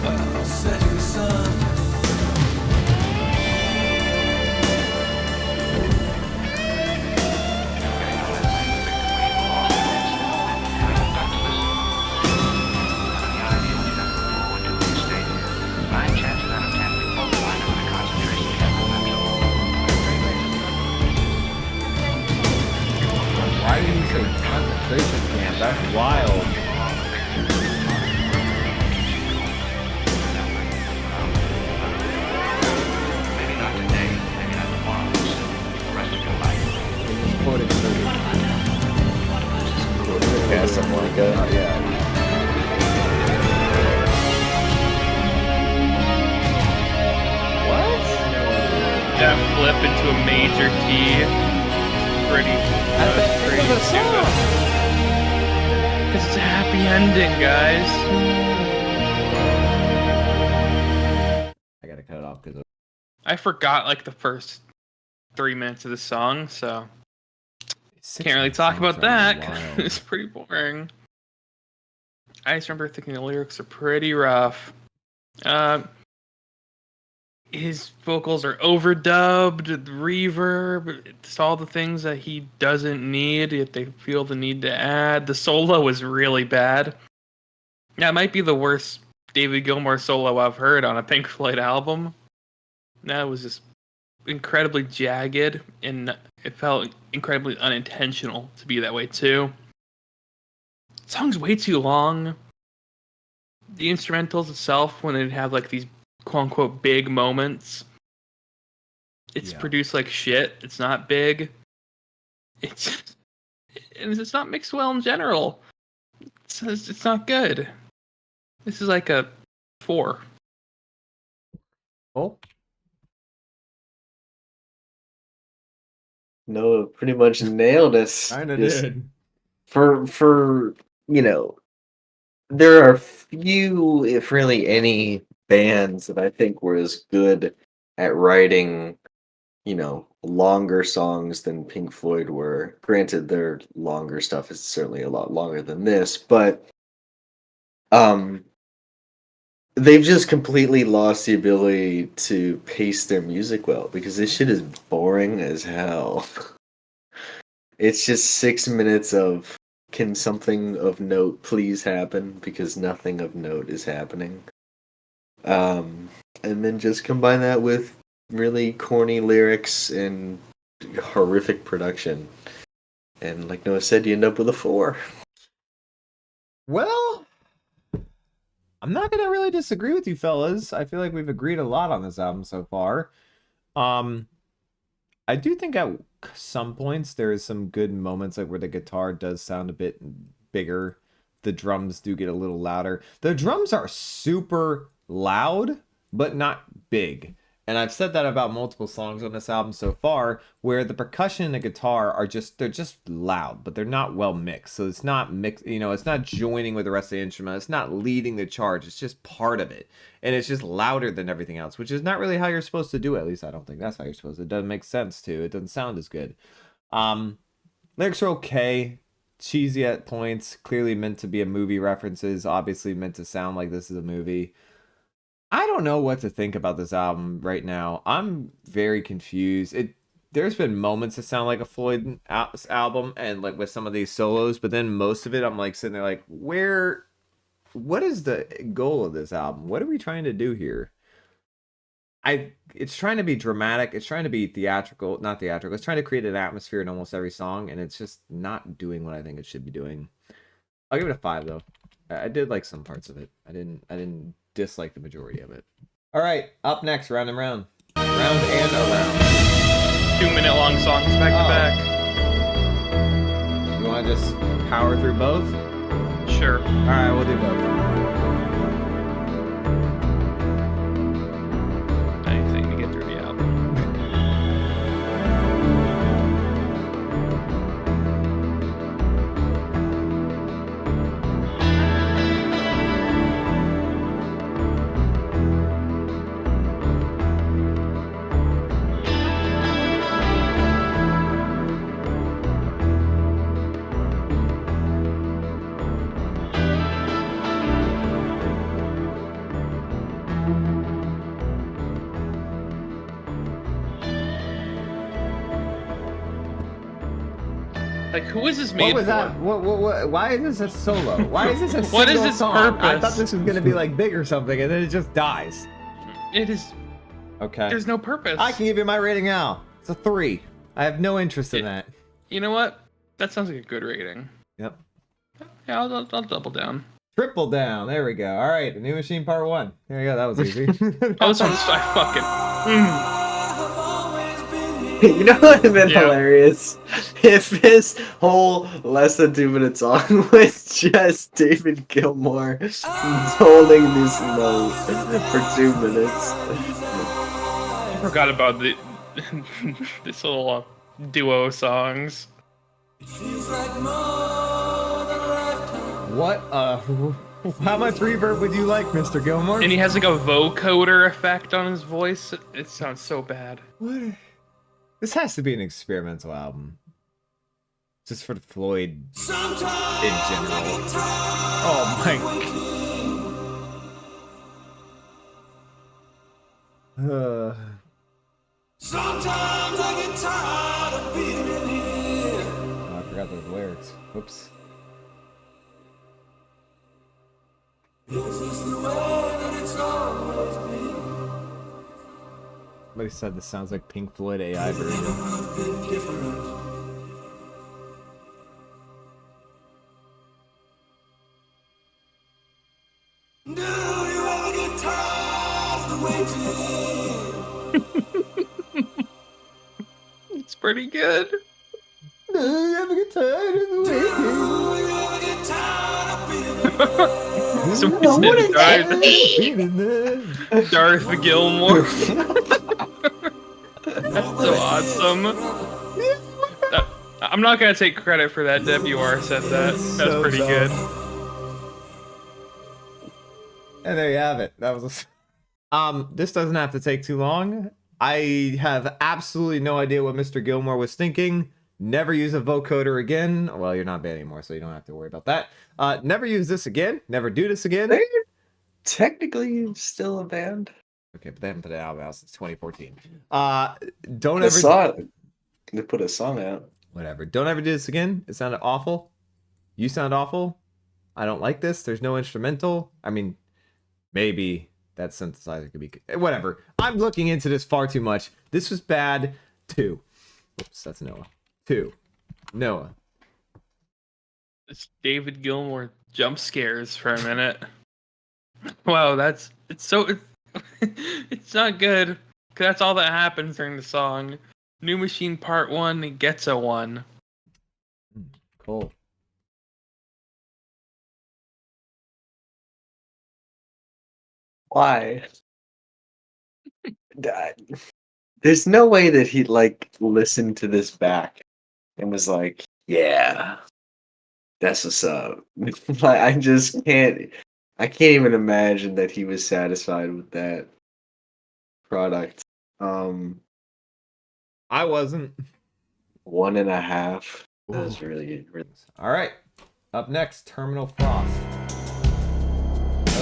Setting sun. Why did he say concentration camp? That's wild. He's quoting the movie. Yeah, something like that. Yeah. What? That flip into a major key. Pretty. At the end of the song. Because it's a happy ending, guys. I gotta cut it off because I forgot like the first 3 minutes of the song, so can't really talk about that. 'Cause it's pretty boring. I just remember thinking the lyrics are pretty rough. His vocals are overdubbed, reverb. It's all the things that he doesn't need, yet they feel the need to add. The solo is really bad. That might be the worst David Gilmour solo I've heard on a Pink Floyd album. That was just incredibly jagged, and it felt incredibly unintentional to be that way too. The song's way too long. The instrumentals itself, when they'd have like these quote unquote big moments, it's produced like shit. It's not big. It's not mixed well in general. It's not good. This is like a 4. Oh, No, pretty much nailed us. kinda Just did. For there are few, if really any, bands that I think were as good at writing, longer songs than Pink Floyd were. Granted, their longer stuff is certainly a lot longer than this, but they've just completely lost the ability to pace their music well, because this shit is boring as hell. It's just 6 minutes of, can something of note please happen, because nothing of note is happening. And then just combine that with really corny lyrics and horrific production. And like Noah said, you end up with a 4. Well, I'm not gonna really disagree with you fellas. I feel like we've agreed a lot on this album so far. I do think at some points there is some good moments, like where the guitar does sound a bit bigger. The drums do get a little louder. The drums are super loud, but not big. And I've said that about multiple songs on this album so far, where the percussion and the guitar are they're just loud, but they're not well mixed. So it's not mixed, it's not joining with the rest of the instrument. It's not leading the charge. It's just part of it. And it's just louder than everything else, which is not really how you're supposed to do it. At least I don't think that's how you're supposed to. It doesn't make sense to. It doesn't sound as good. Lyrics are okay. Cheesy at points. Clearly meant to be a movie references. Obviously meant to sound like this is a movie. I don't know what to think about this album right now. I'm very confused. There's been moments that sound like a Floyd album, and like with some of these solos, but then most of it, I'm like sitting there like, what is the goal of this album? What are we trying to do here? It's trying to be dramatic. It's trying to be theatrical, not theatrical. It's trying to create an atmosphere in almost every song, and it's just not doing what I think it should be doing. I'll give it a 5 though. I did like some parts of it. I didn't dislike the majority of it. All right, up next, round and round. Round and around. 2-minute long songs back to back. You want to just power through both? Sure. All right, we'll do both. Anything to get through the album. Like, who is this made What was for? that? What? Why is this a solo? Why is this a What is single its song? I purpose? thought this was gonna be like big or something, and then it just dies. It is. Okay. There's no purpose. I can give you my rating now. It's a 3. I have no interest in that. You know what? That sounds like a good rating. Yep. Yeah, I'll double down. Triple down. There we go. All right, the New Machine Part 1. There you go. That was easy. Oh, this one's I fucking. You know what would have been Yeah. hilarious? If this whole less than 2-minute song was just David Gilmour holding these notes for 2 minutes. I forgot about this little duo songs. What? How much reverb would you like, Mr. Gilmore? And he has like a vocoder effect on his voice. It sounds so bad. What? This has to be an experimental album. Just for Floyd in general. Oh my god. Sometimes I get tired of being in here. Oh, I forgot those lyrics. Oops. Is this the way that it's always been? Somebody said this sounds like Pink Floyd AI version. I've been different. Do you ever get tired of waiting? It's pretty good. Do you ever get tired of the waiting? Do you ever get tired of being Somebody said Darth Gilmore. That's so awesome. I'm not gonna take credit for that. WR said that. That's So pretty dumb. good. And there you have it. That was this doesn't have to take too long. I have absolutely no idea what Mr. Gilmore was thinking. Never use a vocoder again. Well, you're not banned anymore, so you don't have to worry about that. Never use this again. Never do this again. They're technically still a band. Okay, but they haven't put an album out since 2014. Don't They ever saw it. They put a song out. whatever. Don't ever do this again. It sounded awful. You sound awful. I don't like this. There's no instrumental. I mean, maybe that synthesizer could be whatever. I'm looking into this far too much. This was bad. 2. Oops, that's Noah. 2. Noah. It's David Gilmour jump scares for a minute. Wow, it's it's not good. 'Cause that's all that happens during the song. New Machine Part 1 gets a 1. Cool. Why? There's no way that he like listened to this back and was like, "Yeah, that's what's up." Like, I just can't. I can't even imagine that he was satisfied with that product. I wasn't. 1.5. That Ooh. was really. All right. Up next, Terminal Frost.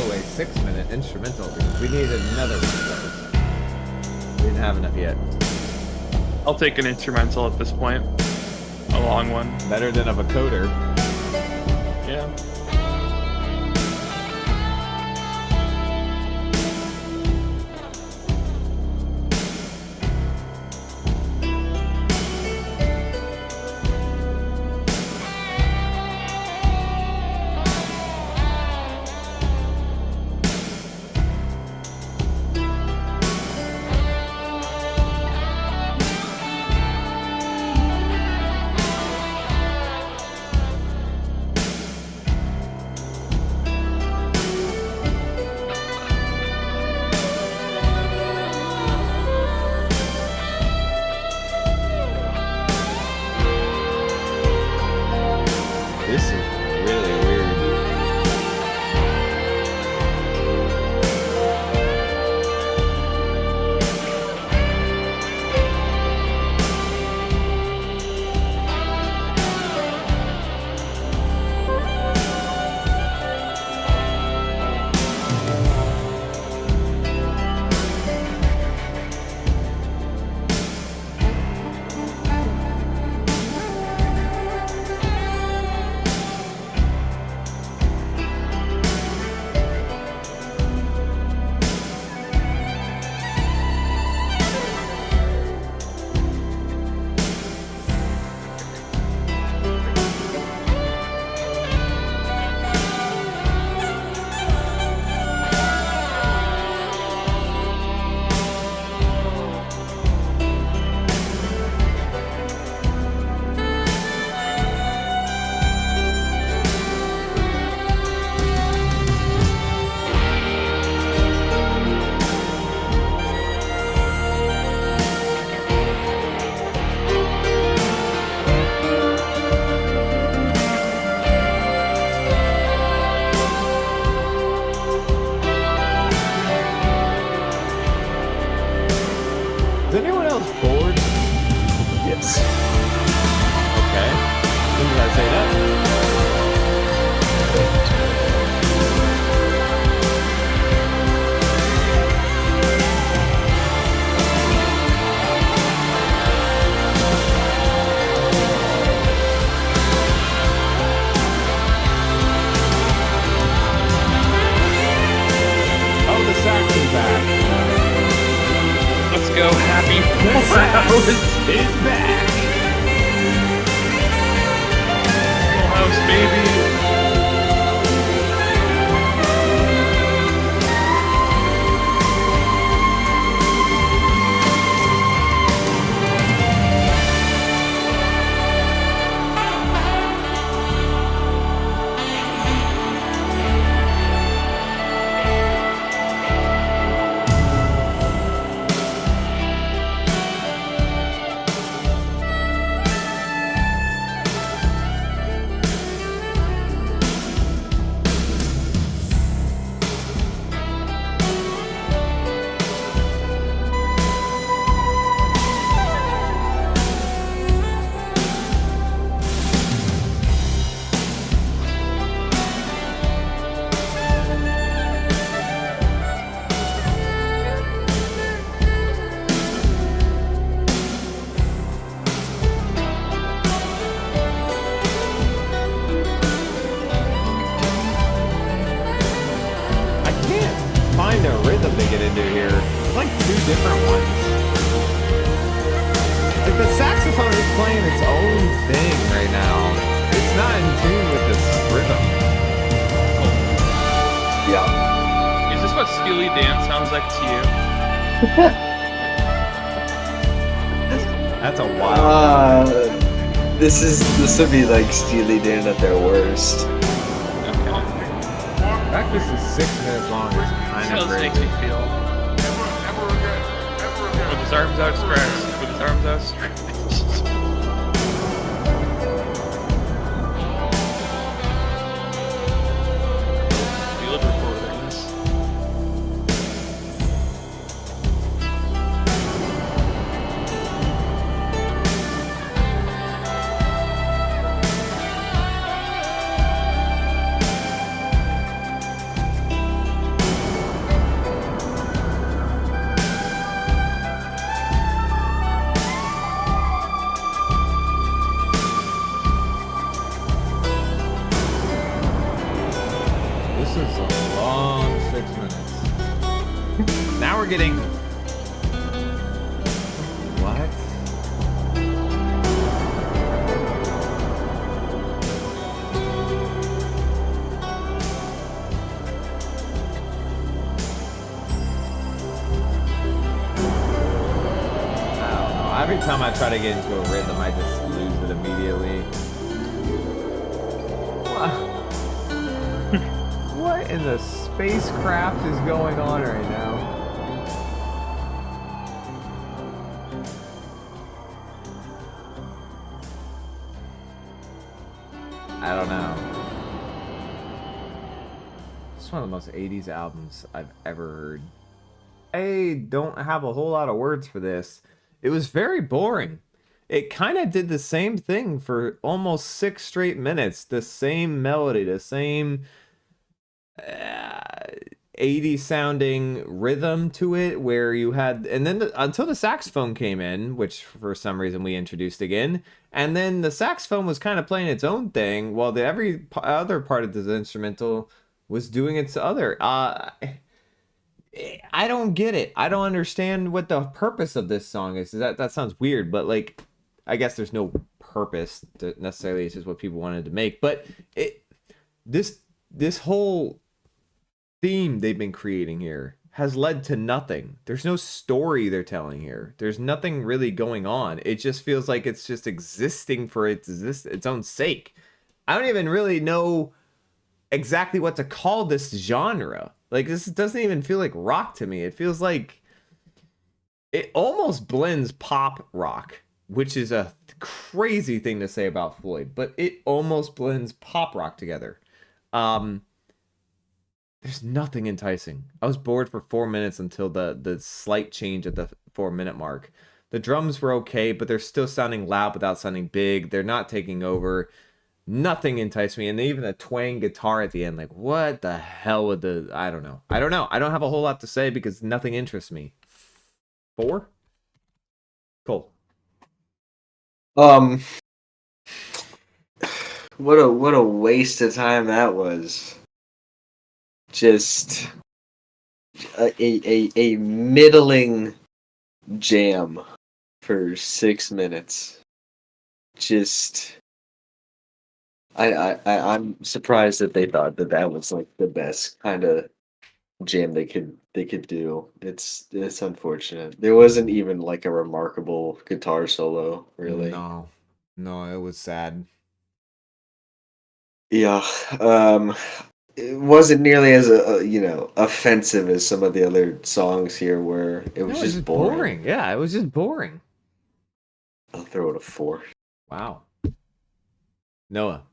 Oh, a 6-minute instrumental because we needed another one of those. We didn't have enough yet. I'll take an instrumental at this point. A long one. Better than a vocoder. Yeah. This is really weird. Is anyone else bored? Yes. Okay. When did I say that? Oh, the sax is back. Let's go, happy The sax Full is back. House, baby. Dan sounds like to you? That's a wild. This would be like Steely Dan at their worst. Okay. The fact this is 6 minutes long is kind of How this makes crazy. me feel. With his arms outstretched. With his arms outstretched. Field recordings. This is a long 6 minutes. Now we're getting. What? I don't know. Every time I try to get into a rhythm, I just lose it immediately. What in the spacecraft is going on right now? I don't know. It's one of the most 80s albums I've ever heard. I don't have a whole lot of words for this. It was very boring. It kind of did the same thing for almost 6 straight minutes. The same melody, the same 80s sounding rhythm to it, where you had, and then until the saxophone came in, which for some reason we introduced again, and then the saxophone was kind of playing its own thing while every other part of the instrumental was doing its other. I don't get it. I don't understand what the purpose of this song is. That sounds weird, but like, I guess there's no purpose to necessarily. It's just what people wanted to make. But this whole theme they've been creating here has led to nothing. There's no story they're telling here. There's nothing really going on. It just feels like it's just existing for its own sake. I don't even really know exactly what to call this genre. Like, this doesn't even feel like rock to me. It feels like it almost blends pop rock, which is a crazy thing to say about Floyd, but it almost blends pop rock together. There's nothing enticing. I was bored for 4 minutes until the slight change at the 4-minute mark. The drums were okay, but they're still sounding loud without sounding big. They're not taking over. Nothing enticed me, and even a twang guitar at the end, like, what the hell would the... I don't know. I don't have a whole lot to say because nothing interests me. 4? Cool. What a waste of time that was. Just a middling jam for 6 minutes. Just... I'm surprised that they thought that was like the best kind of jam they could do. It's unfortunate. There wasn't even like a remarkable guitar solo, really. No, it was sad. Yeah. It wasn't nearly as offensive as some of the other songs here, where it was just boring. Yeah, it was just boring. I'll throw it a 4. Wow. Noah.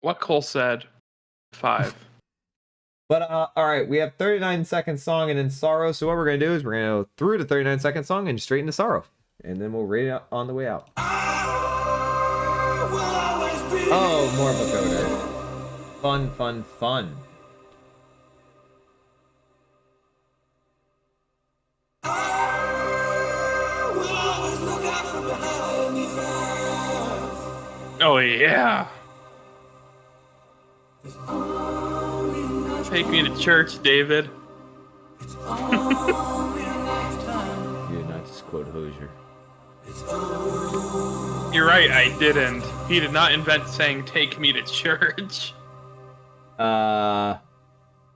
What Cole said. 5. But all right, we have 39-second song and then Sorrow. So what we're gonna do is we're gonna go through the 39-second song and straight into Sorrow, and then we'll rate it on the way out. Oh, more of a coder. Fun. Oh yeah. Take me to church, David. You did not just quote Hozier. You're right, I didn't. He did not invent saying "take me to church." I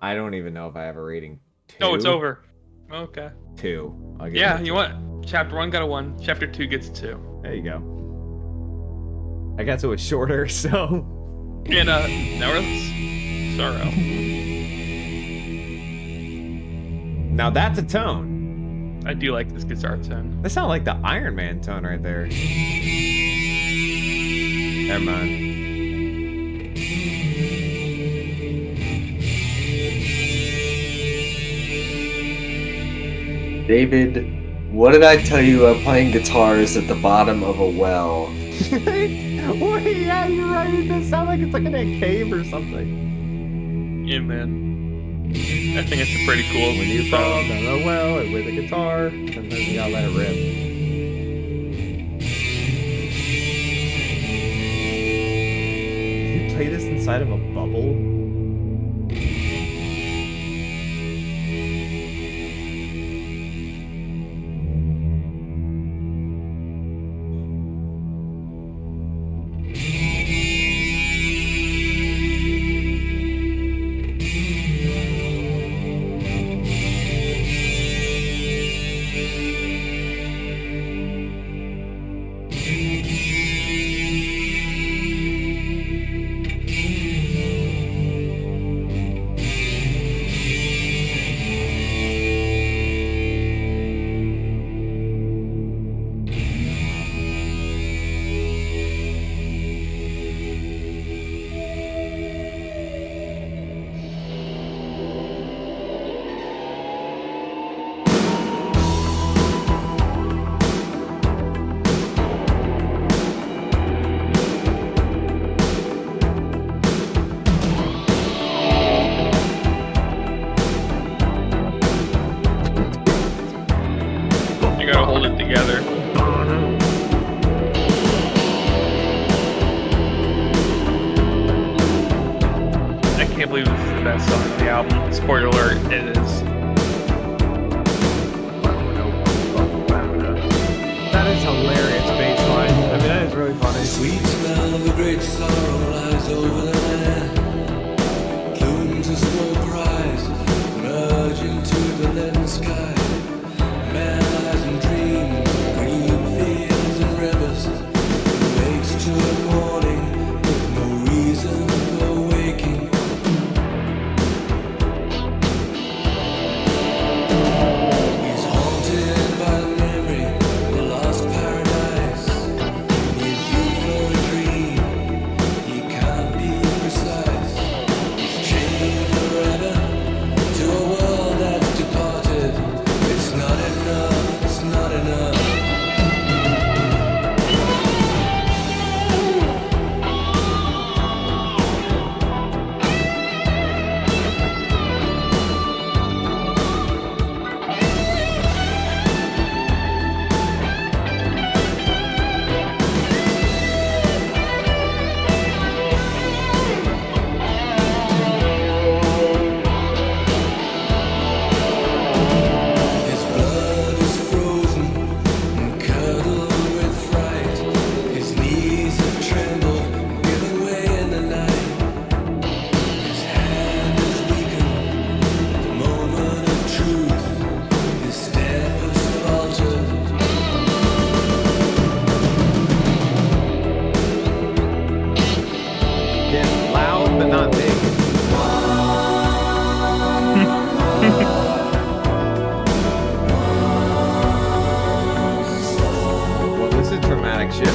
don't even know if I have a rating Oh, it's Two? over. Okay. 2. I'll give Yeah, it a you 2. want chapter 1 got a 1. Chapter 2 gets a 2. There you go. I guess it was shorter, so. And North's Sorrow. Now that's a tone. I do like this guitar tone. That sounds like the Iron Man tone right there. Never mind. David, what did I tell you about playing guitars at the bottom of a well? Wait, yeah, you're right. It does sound like it's like in a cave or something. Yeah, man. I think it's a pretty cool When you fall song. down the well with a guitar, sometimes you gotta let it rip. Did you play this inside of a bubble? You gotta hold it together. I can't believe this is the best song on the album. Spoiler alert, it is. That is hilarious bass line. I mean, that is really funny. Sweet smell of a great sorrow lies over the land. Plumes of smoke rise, merge into the leaden sky. Man lies and dreams, green fields and rivers. Wakes to the morning with no reason for waking. He's haunted by the memory of a lost paradise. He's you for a dream, he can't be precise. He's chained forever to a world that's departed. It's not enough, it's not enough. His blood is frozen and curdled with fright. His knees have trembled, given way in the night. His hand is weakened at the moment of truth. His step has faltered. Yeah, loud but not big. Well, this is dramatic shit.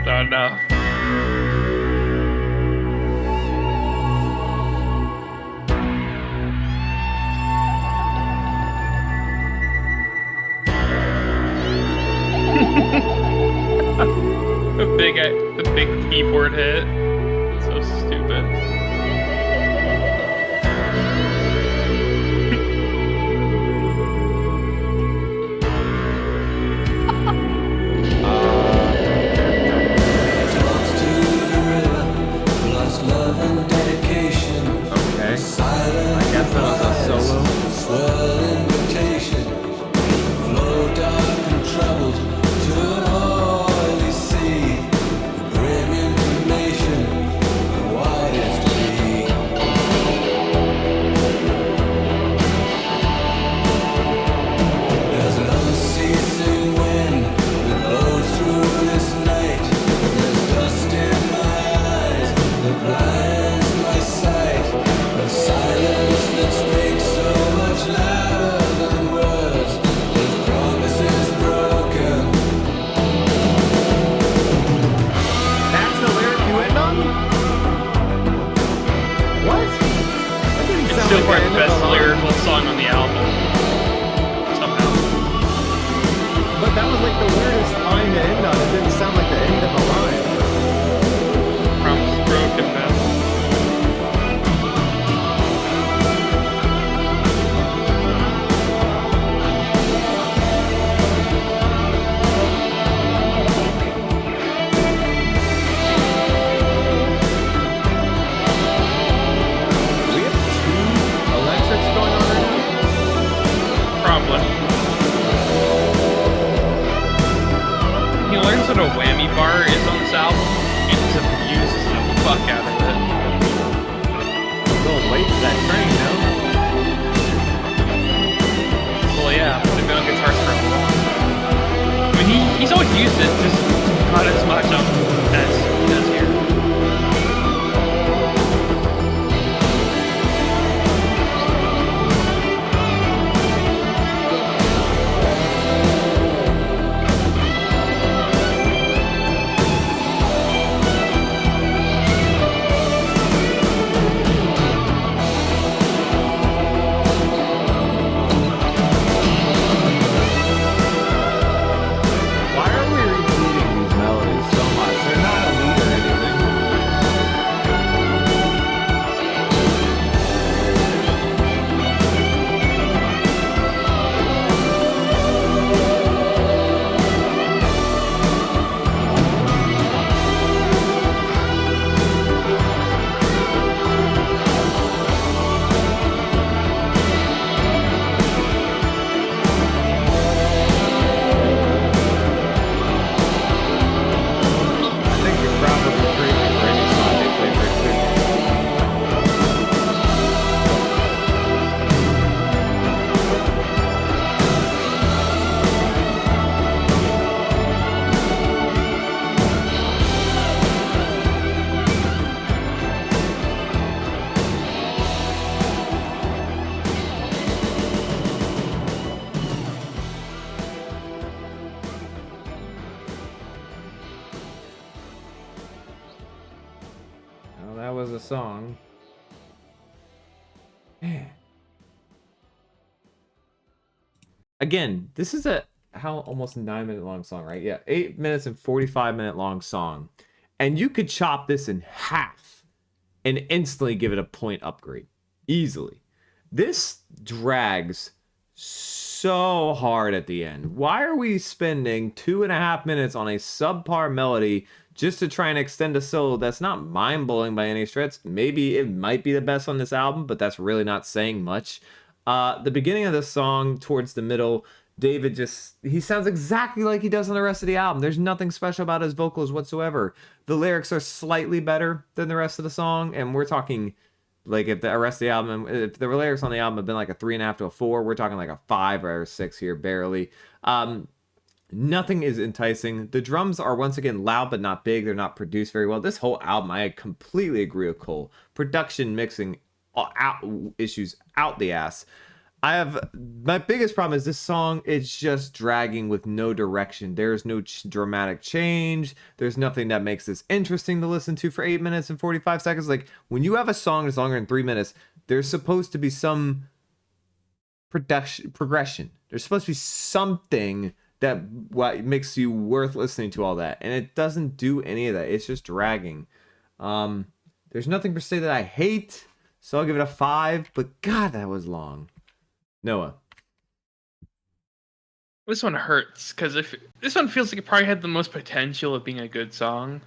Not enough. keyboard hit. So stupid. Okay. I guess that was a solo. Still probably the best lyrical song on the album. Somehow. But that was like the weirdest line to end on. It didn't sound like the end of a line. Promise broken, man. He learns what a whammy bar is on this album and just abuses the fuck out of it. Going late to that train, no? Well, yeah, but they've been on guitars for a long. I mean, he's always used it, just not as much as he does here. Was a song. Man. Again, this is almost 9-minute long song, right? Yeah, 8 minutes and 45-minute long song. And you could chop this in half and instantly give it a point upgrade. Easily. This drags so hard at the end. Why are we spending 2.5 minutes on a subpar melody just to try and extend a solo that's not mind-blowing by any stretch? Maybe it might be the best on this album, but that's really not saying much. The beginning of the song towards the middle, David he sounds exactly like he does on the rest of the album. There's nothing special about his vocals whatsoever. The lyrics are slightly better than the rest of the song, and we're talking like if the rest of the album, if the lyrics on the album have been like a 3.5 to a 4, we're talking like a 5 or a 6 here, barely. Nothing is enticing. The drums are once again loud but not big. They're not produced very well. This whole album, I completely agree with Cole. Production, mixing, issues out the ass. My biggest problem is this song is just dragging with no direction. There's no dramatic change. There's nothing that makes this interesting to listen to for 8 minutes and 45 seconds. Like when you have a song that's longer than 3 minutes, there's supposed to be some progression. There's supposed to be something that what makes you worth listening to all that. And it doesn't do any of that. It's just dragging. There's nothing per se that I hate, so I'll give it a 5. But God, that was long. Noah. This one hurts because if this one feels like it probably had the most potential of being a good song.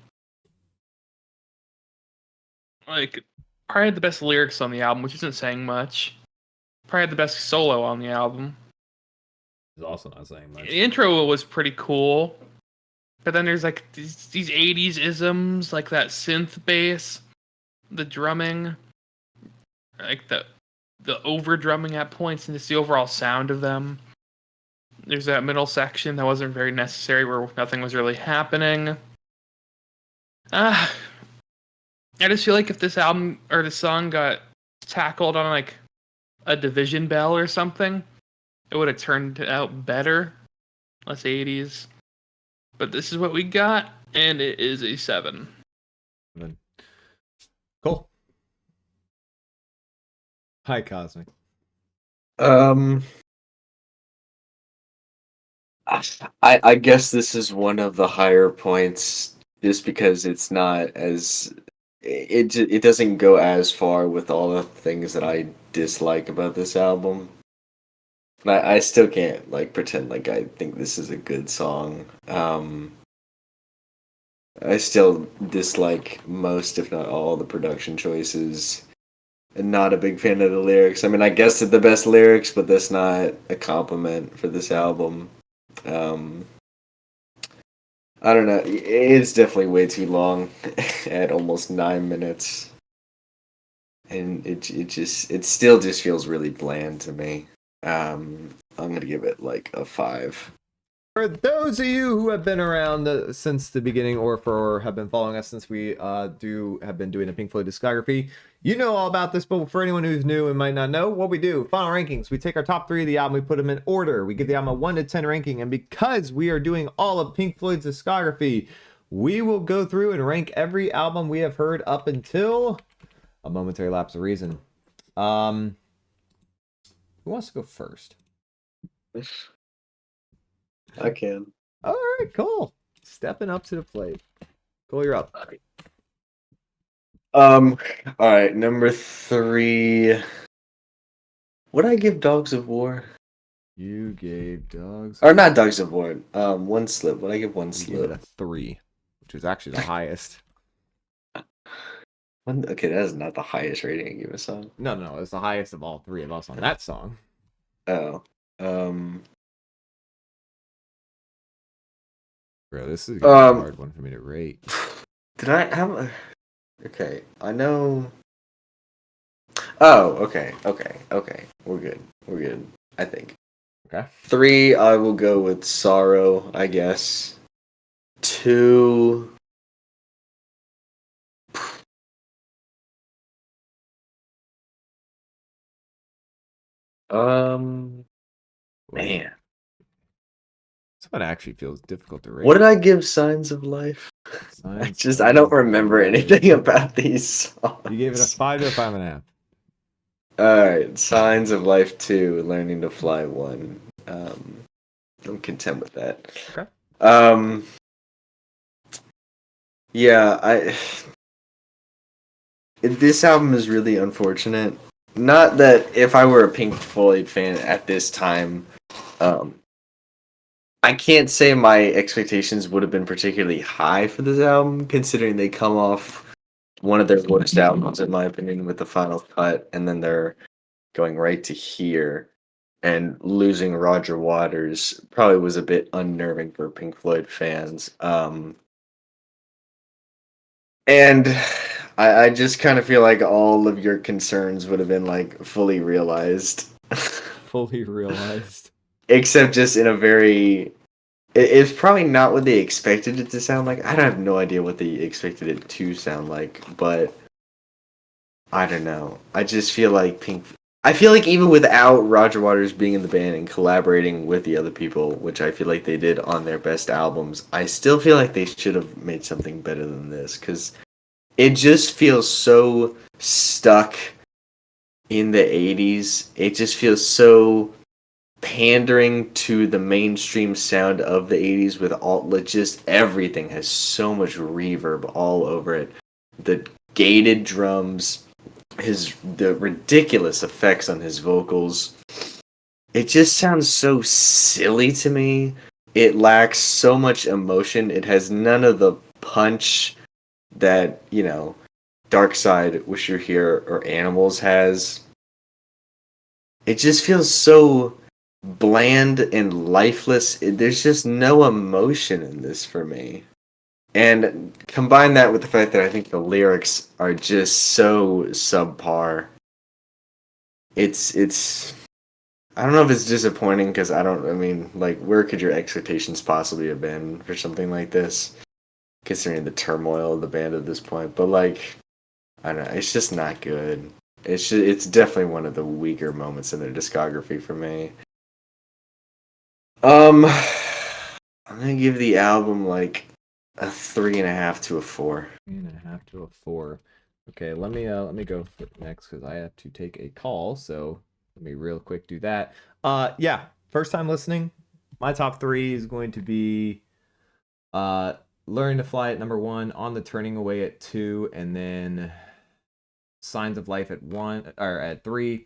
Like, probably had the best lyrics on the album, which isn't saying much. Probably had the best solo on the album. It's also not saying much. The intro was pretty cool, but then there's like these 80s isms, like that synth bass, the drumming, like the over drumming at points, and just the overall sound of them. There's that middle section that wasn't very necessary, where nothing was really happening. I just feel like if this album or the song got tackled on like a Division Bell or something, it would have turned out better. Less 80s. But this is what we got, and it is a 7. Cool. Hi, Cosmic. I guess this is one of the higher points, just because it's not as it doesn't go as far with all the things that I dislike about this album. I still can't like pretend like I think this is a good song. I still dislike most, if not all, the production choices. And not a big fan of the lyrics. I mean, I guess they're the best lyrics, but that's not a compliment for this album. I don't know. It's definitely way too long, at almost 9 minutes, and it still just feels really bland to me. I'm gonna give it like a 5. For those of you who have been around since the beginning, or have been following us since we have been doing a Pink Floyd discography, you know all about this. But for anyone who's new and might not know, what we do, final rankings. We take our top 3 of the album, we put them in order. We give the album a 1 to 10 ranking, and because we are doing all of Pink Floyd's discography, we will go through and rank every album we have heard up until A Momentary Lapse of Reason. Who wants to go first? I can. All right, cool. Stepping up to the plate. Cool, you're up. All right, number 3. What did I give Dogs of War? You gave Dogs. Or not Dogs of War. One Slip. What did I give One You Slip? gave it a 3, which is actually the highest. Okay, that is not the highest rating I give a song. No, it's the highest of all 3 of us on that song. Oh. Bro, this is gonna be a hard one for me to rate. Did I have a... Okay, I know... Oh, okay. We're good, I think. Okay. 3, I will go with Sorrow, I guess. 2... Man. This one actually feels difficult to rate. What did I give Signs of Life? I don't remember anything about these songs. You gave it a 5 to a 5.5. Alright, Signs of Life 2, Learning to Fly 1. I'm content with that. Okay. Yeah, this album is really unfortunate. Not that if I were a Pink Floyd fan at this time, I can't say my expectations would have been particularly high for this album, considering they come off one of their worst albums, in my opinion, with the final cut, and then they're going right to here, and losing Roger Waters probably was a bit unnerving for Pink Floyd fans. And I just kind of feel like all of your concerns would have been like fully realized. Fully realized. Except just in a very... It's probably not what they expected it to sound like. I have no idea what they expected it to sound like, but I don't know. I just feel like I feel like even without Roger Waters being in the band and collaborating with the other people, which I feel like they did on their best albums, I still feel like they should have made something better than this, because it just feels so stuck in the 80s. It just feels so pandering to the mainstream sound of the 80s with all, like, just everything has so much reverb all over it. The gated drums, the ridiculous effects on his vocals. It just sounds so silly to me. It lacks so much emotion. It has none of the punch that, Dark Side, Wish You're Here, or Animals has. It just feels so bland and lifeless. There's just no emotion in this for me. And combine that with the fact that I think the lyrics are just so subpar. It's I don't know if it's disappointing because where could your expectations possibly have been for something like this, considering the turmoil of the band at this point? But I don't know, it's just not good. It's definitely one of the weaker moments in their discography for me. I'm gonna give the album a 3.5 to a 4. 3.5 to a 4. Okay, let me go next because I have to take a call. So let me real quick do that. Yeah, first time listening. My top 3 is going to be Learning to Fly at number 1, On the Turning Away at 2, and then Signs of Life at 1 or at 3.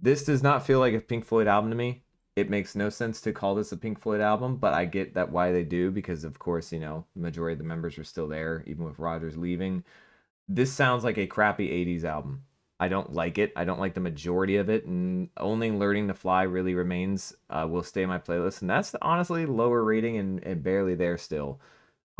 This does not feel like a Pink Floyd album to me. It makes no sense to call this a Pink Floyd album, but I get that why they do, because of course, the majority of the members are still there, even with Rogers leaving. This sounds like a crappy 80s album. I don't like it. I don't like the majority of it, and only Learning to Fly really remains, will stay in my playlist, and that's honestly lower rating and barely there still.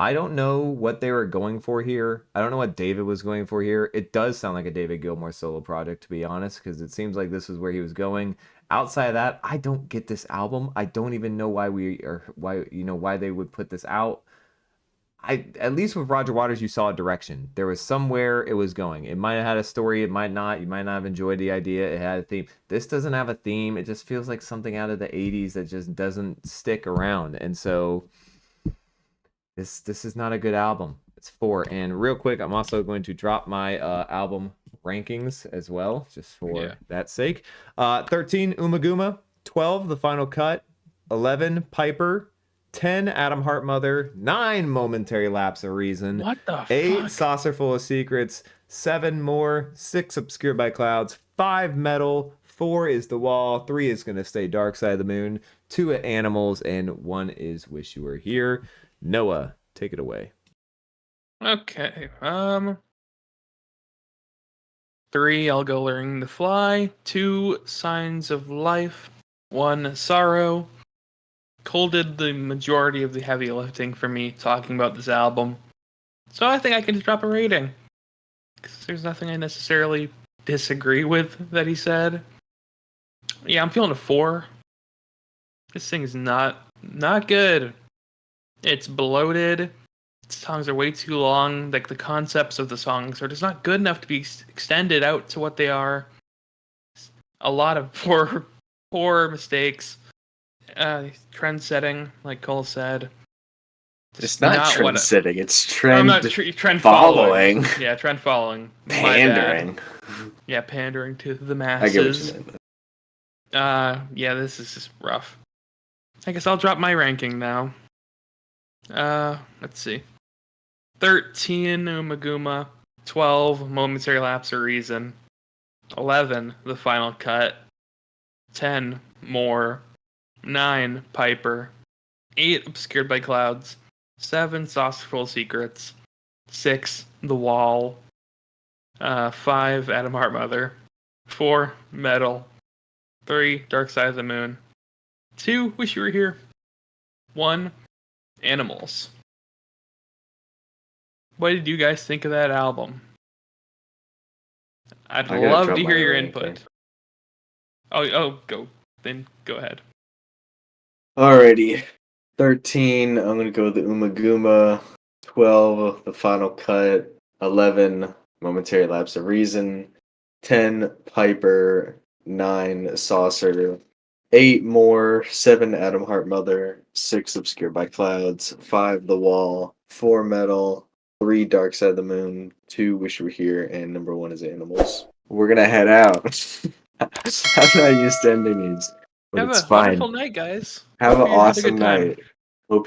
I don't know what they were going for here. I don't know what David was going for here. It does sound like a David Gilmour solo project, to be honest, because it seems like this is where he was going. Outside of that, I don't get this album. I don't even know why they would put this out. At least with Roger Waters, you saw a direction. There was somewhere it was going. It might have had a story, it might not. You might not have enjoyed the idea. It had a theme. This doesn't have a theme. It just feels like something out of the 80s that just doesn't stick around. And so this is not a good album. It's 4. And real quick, I'm also going to drop my album rankings as well, just for that sake. 13, Umaguma. 12, The Final Cut. 11, Piper. 10, Atom Heart Mother. 9, Momentary Lapse of Reason. What the 8, fuck? Saucer Full of Secrets. 7, More. 6, Obscured by Clouds. 5, Metal. 4 is The Wall. 3 is Gonna Stay Dark Side of the Moon. 2 at Animals. And 1 is Wish You Were Here. Noah, take it away. Okay. 3, I'll go Learning to Fly. 2, Signs of Life. 1, Sorrow. Cole did the majority of the heavy lifting for me talking about this album. So I think I can just drop a rating. Because there's nothing I necessarily disagree with that he said. Yeah, I'm feeling a 4. This thing is not good. It's bloated. Songs are way too long. Like, the concepts of the songs are just not good enough to be extended out to what they are. A lot of poor mistakes. Trend setting, like Cole said. It's not trend setting. It's trend. I'm not trend following. Yeah, trend following. Pandering. Yeah, pandering to the masses. I get what you meant. Yeah, this is just rough. I guess I'll drop my ranking now. Let's see. 13, Umaguma. 12, Momentary Lapse of Reason. 11, The Final Cut. 10, More. 9, Piper. 8, Obscured by Clouds. 7, Saucerful of Secrets. 6, The Wall. 5, Atom Heart Mother. 4, Metal. 3, Dark Side of the Moon. 2, Wish You Were Here. 1, Animals. What did you guys think of that album? I'd love to hear your input. Oh, go. Then go ahead. Alrighty. 13, I'm gonna go with the Umaguma. 12, The Final Cut. 11, Momentary Lapse of Reason. 10, Piper. 9, Saucer. 8, More. 7, Atom Heart Mother. 6, Obscured by Clouds. 5, The Wall. 4, Metal. 3, Dark Side of the Moon. 2, Wish You Were Here. And number 1 is Animals. We're gonna head out. I'm not used to ending these. but Have it's a fine. wonderful night, guys. Have an Hope you had a awesome good time. night. Hope you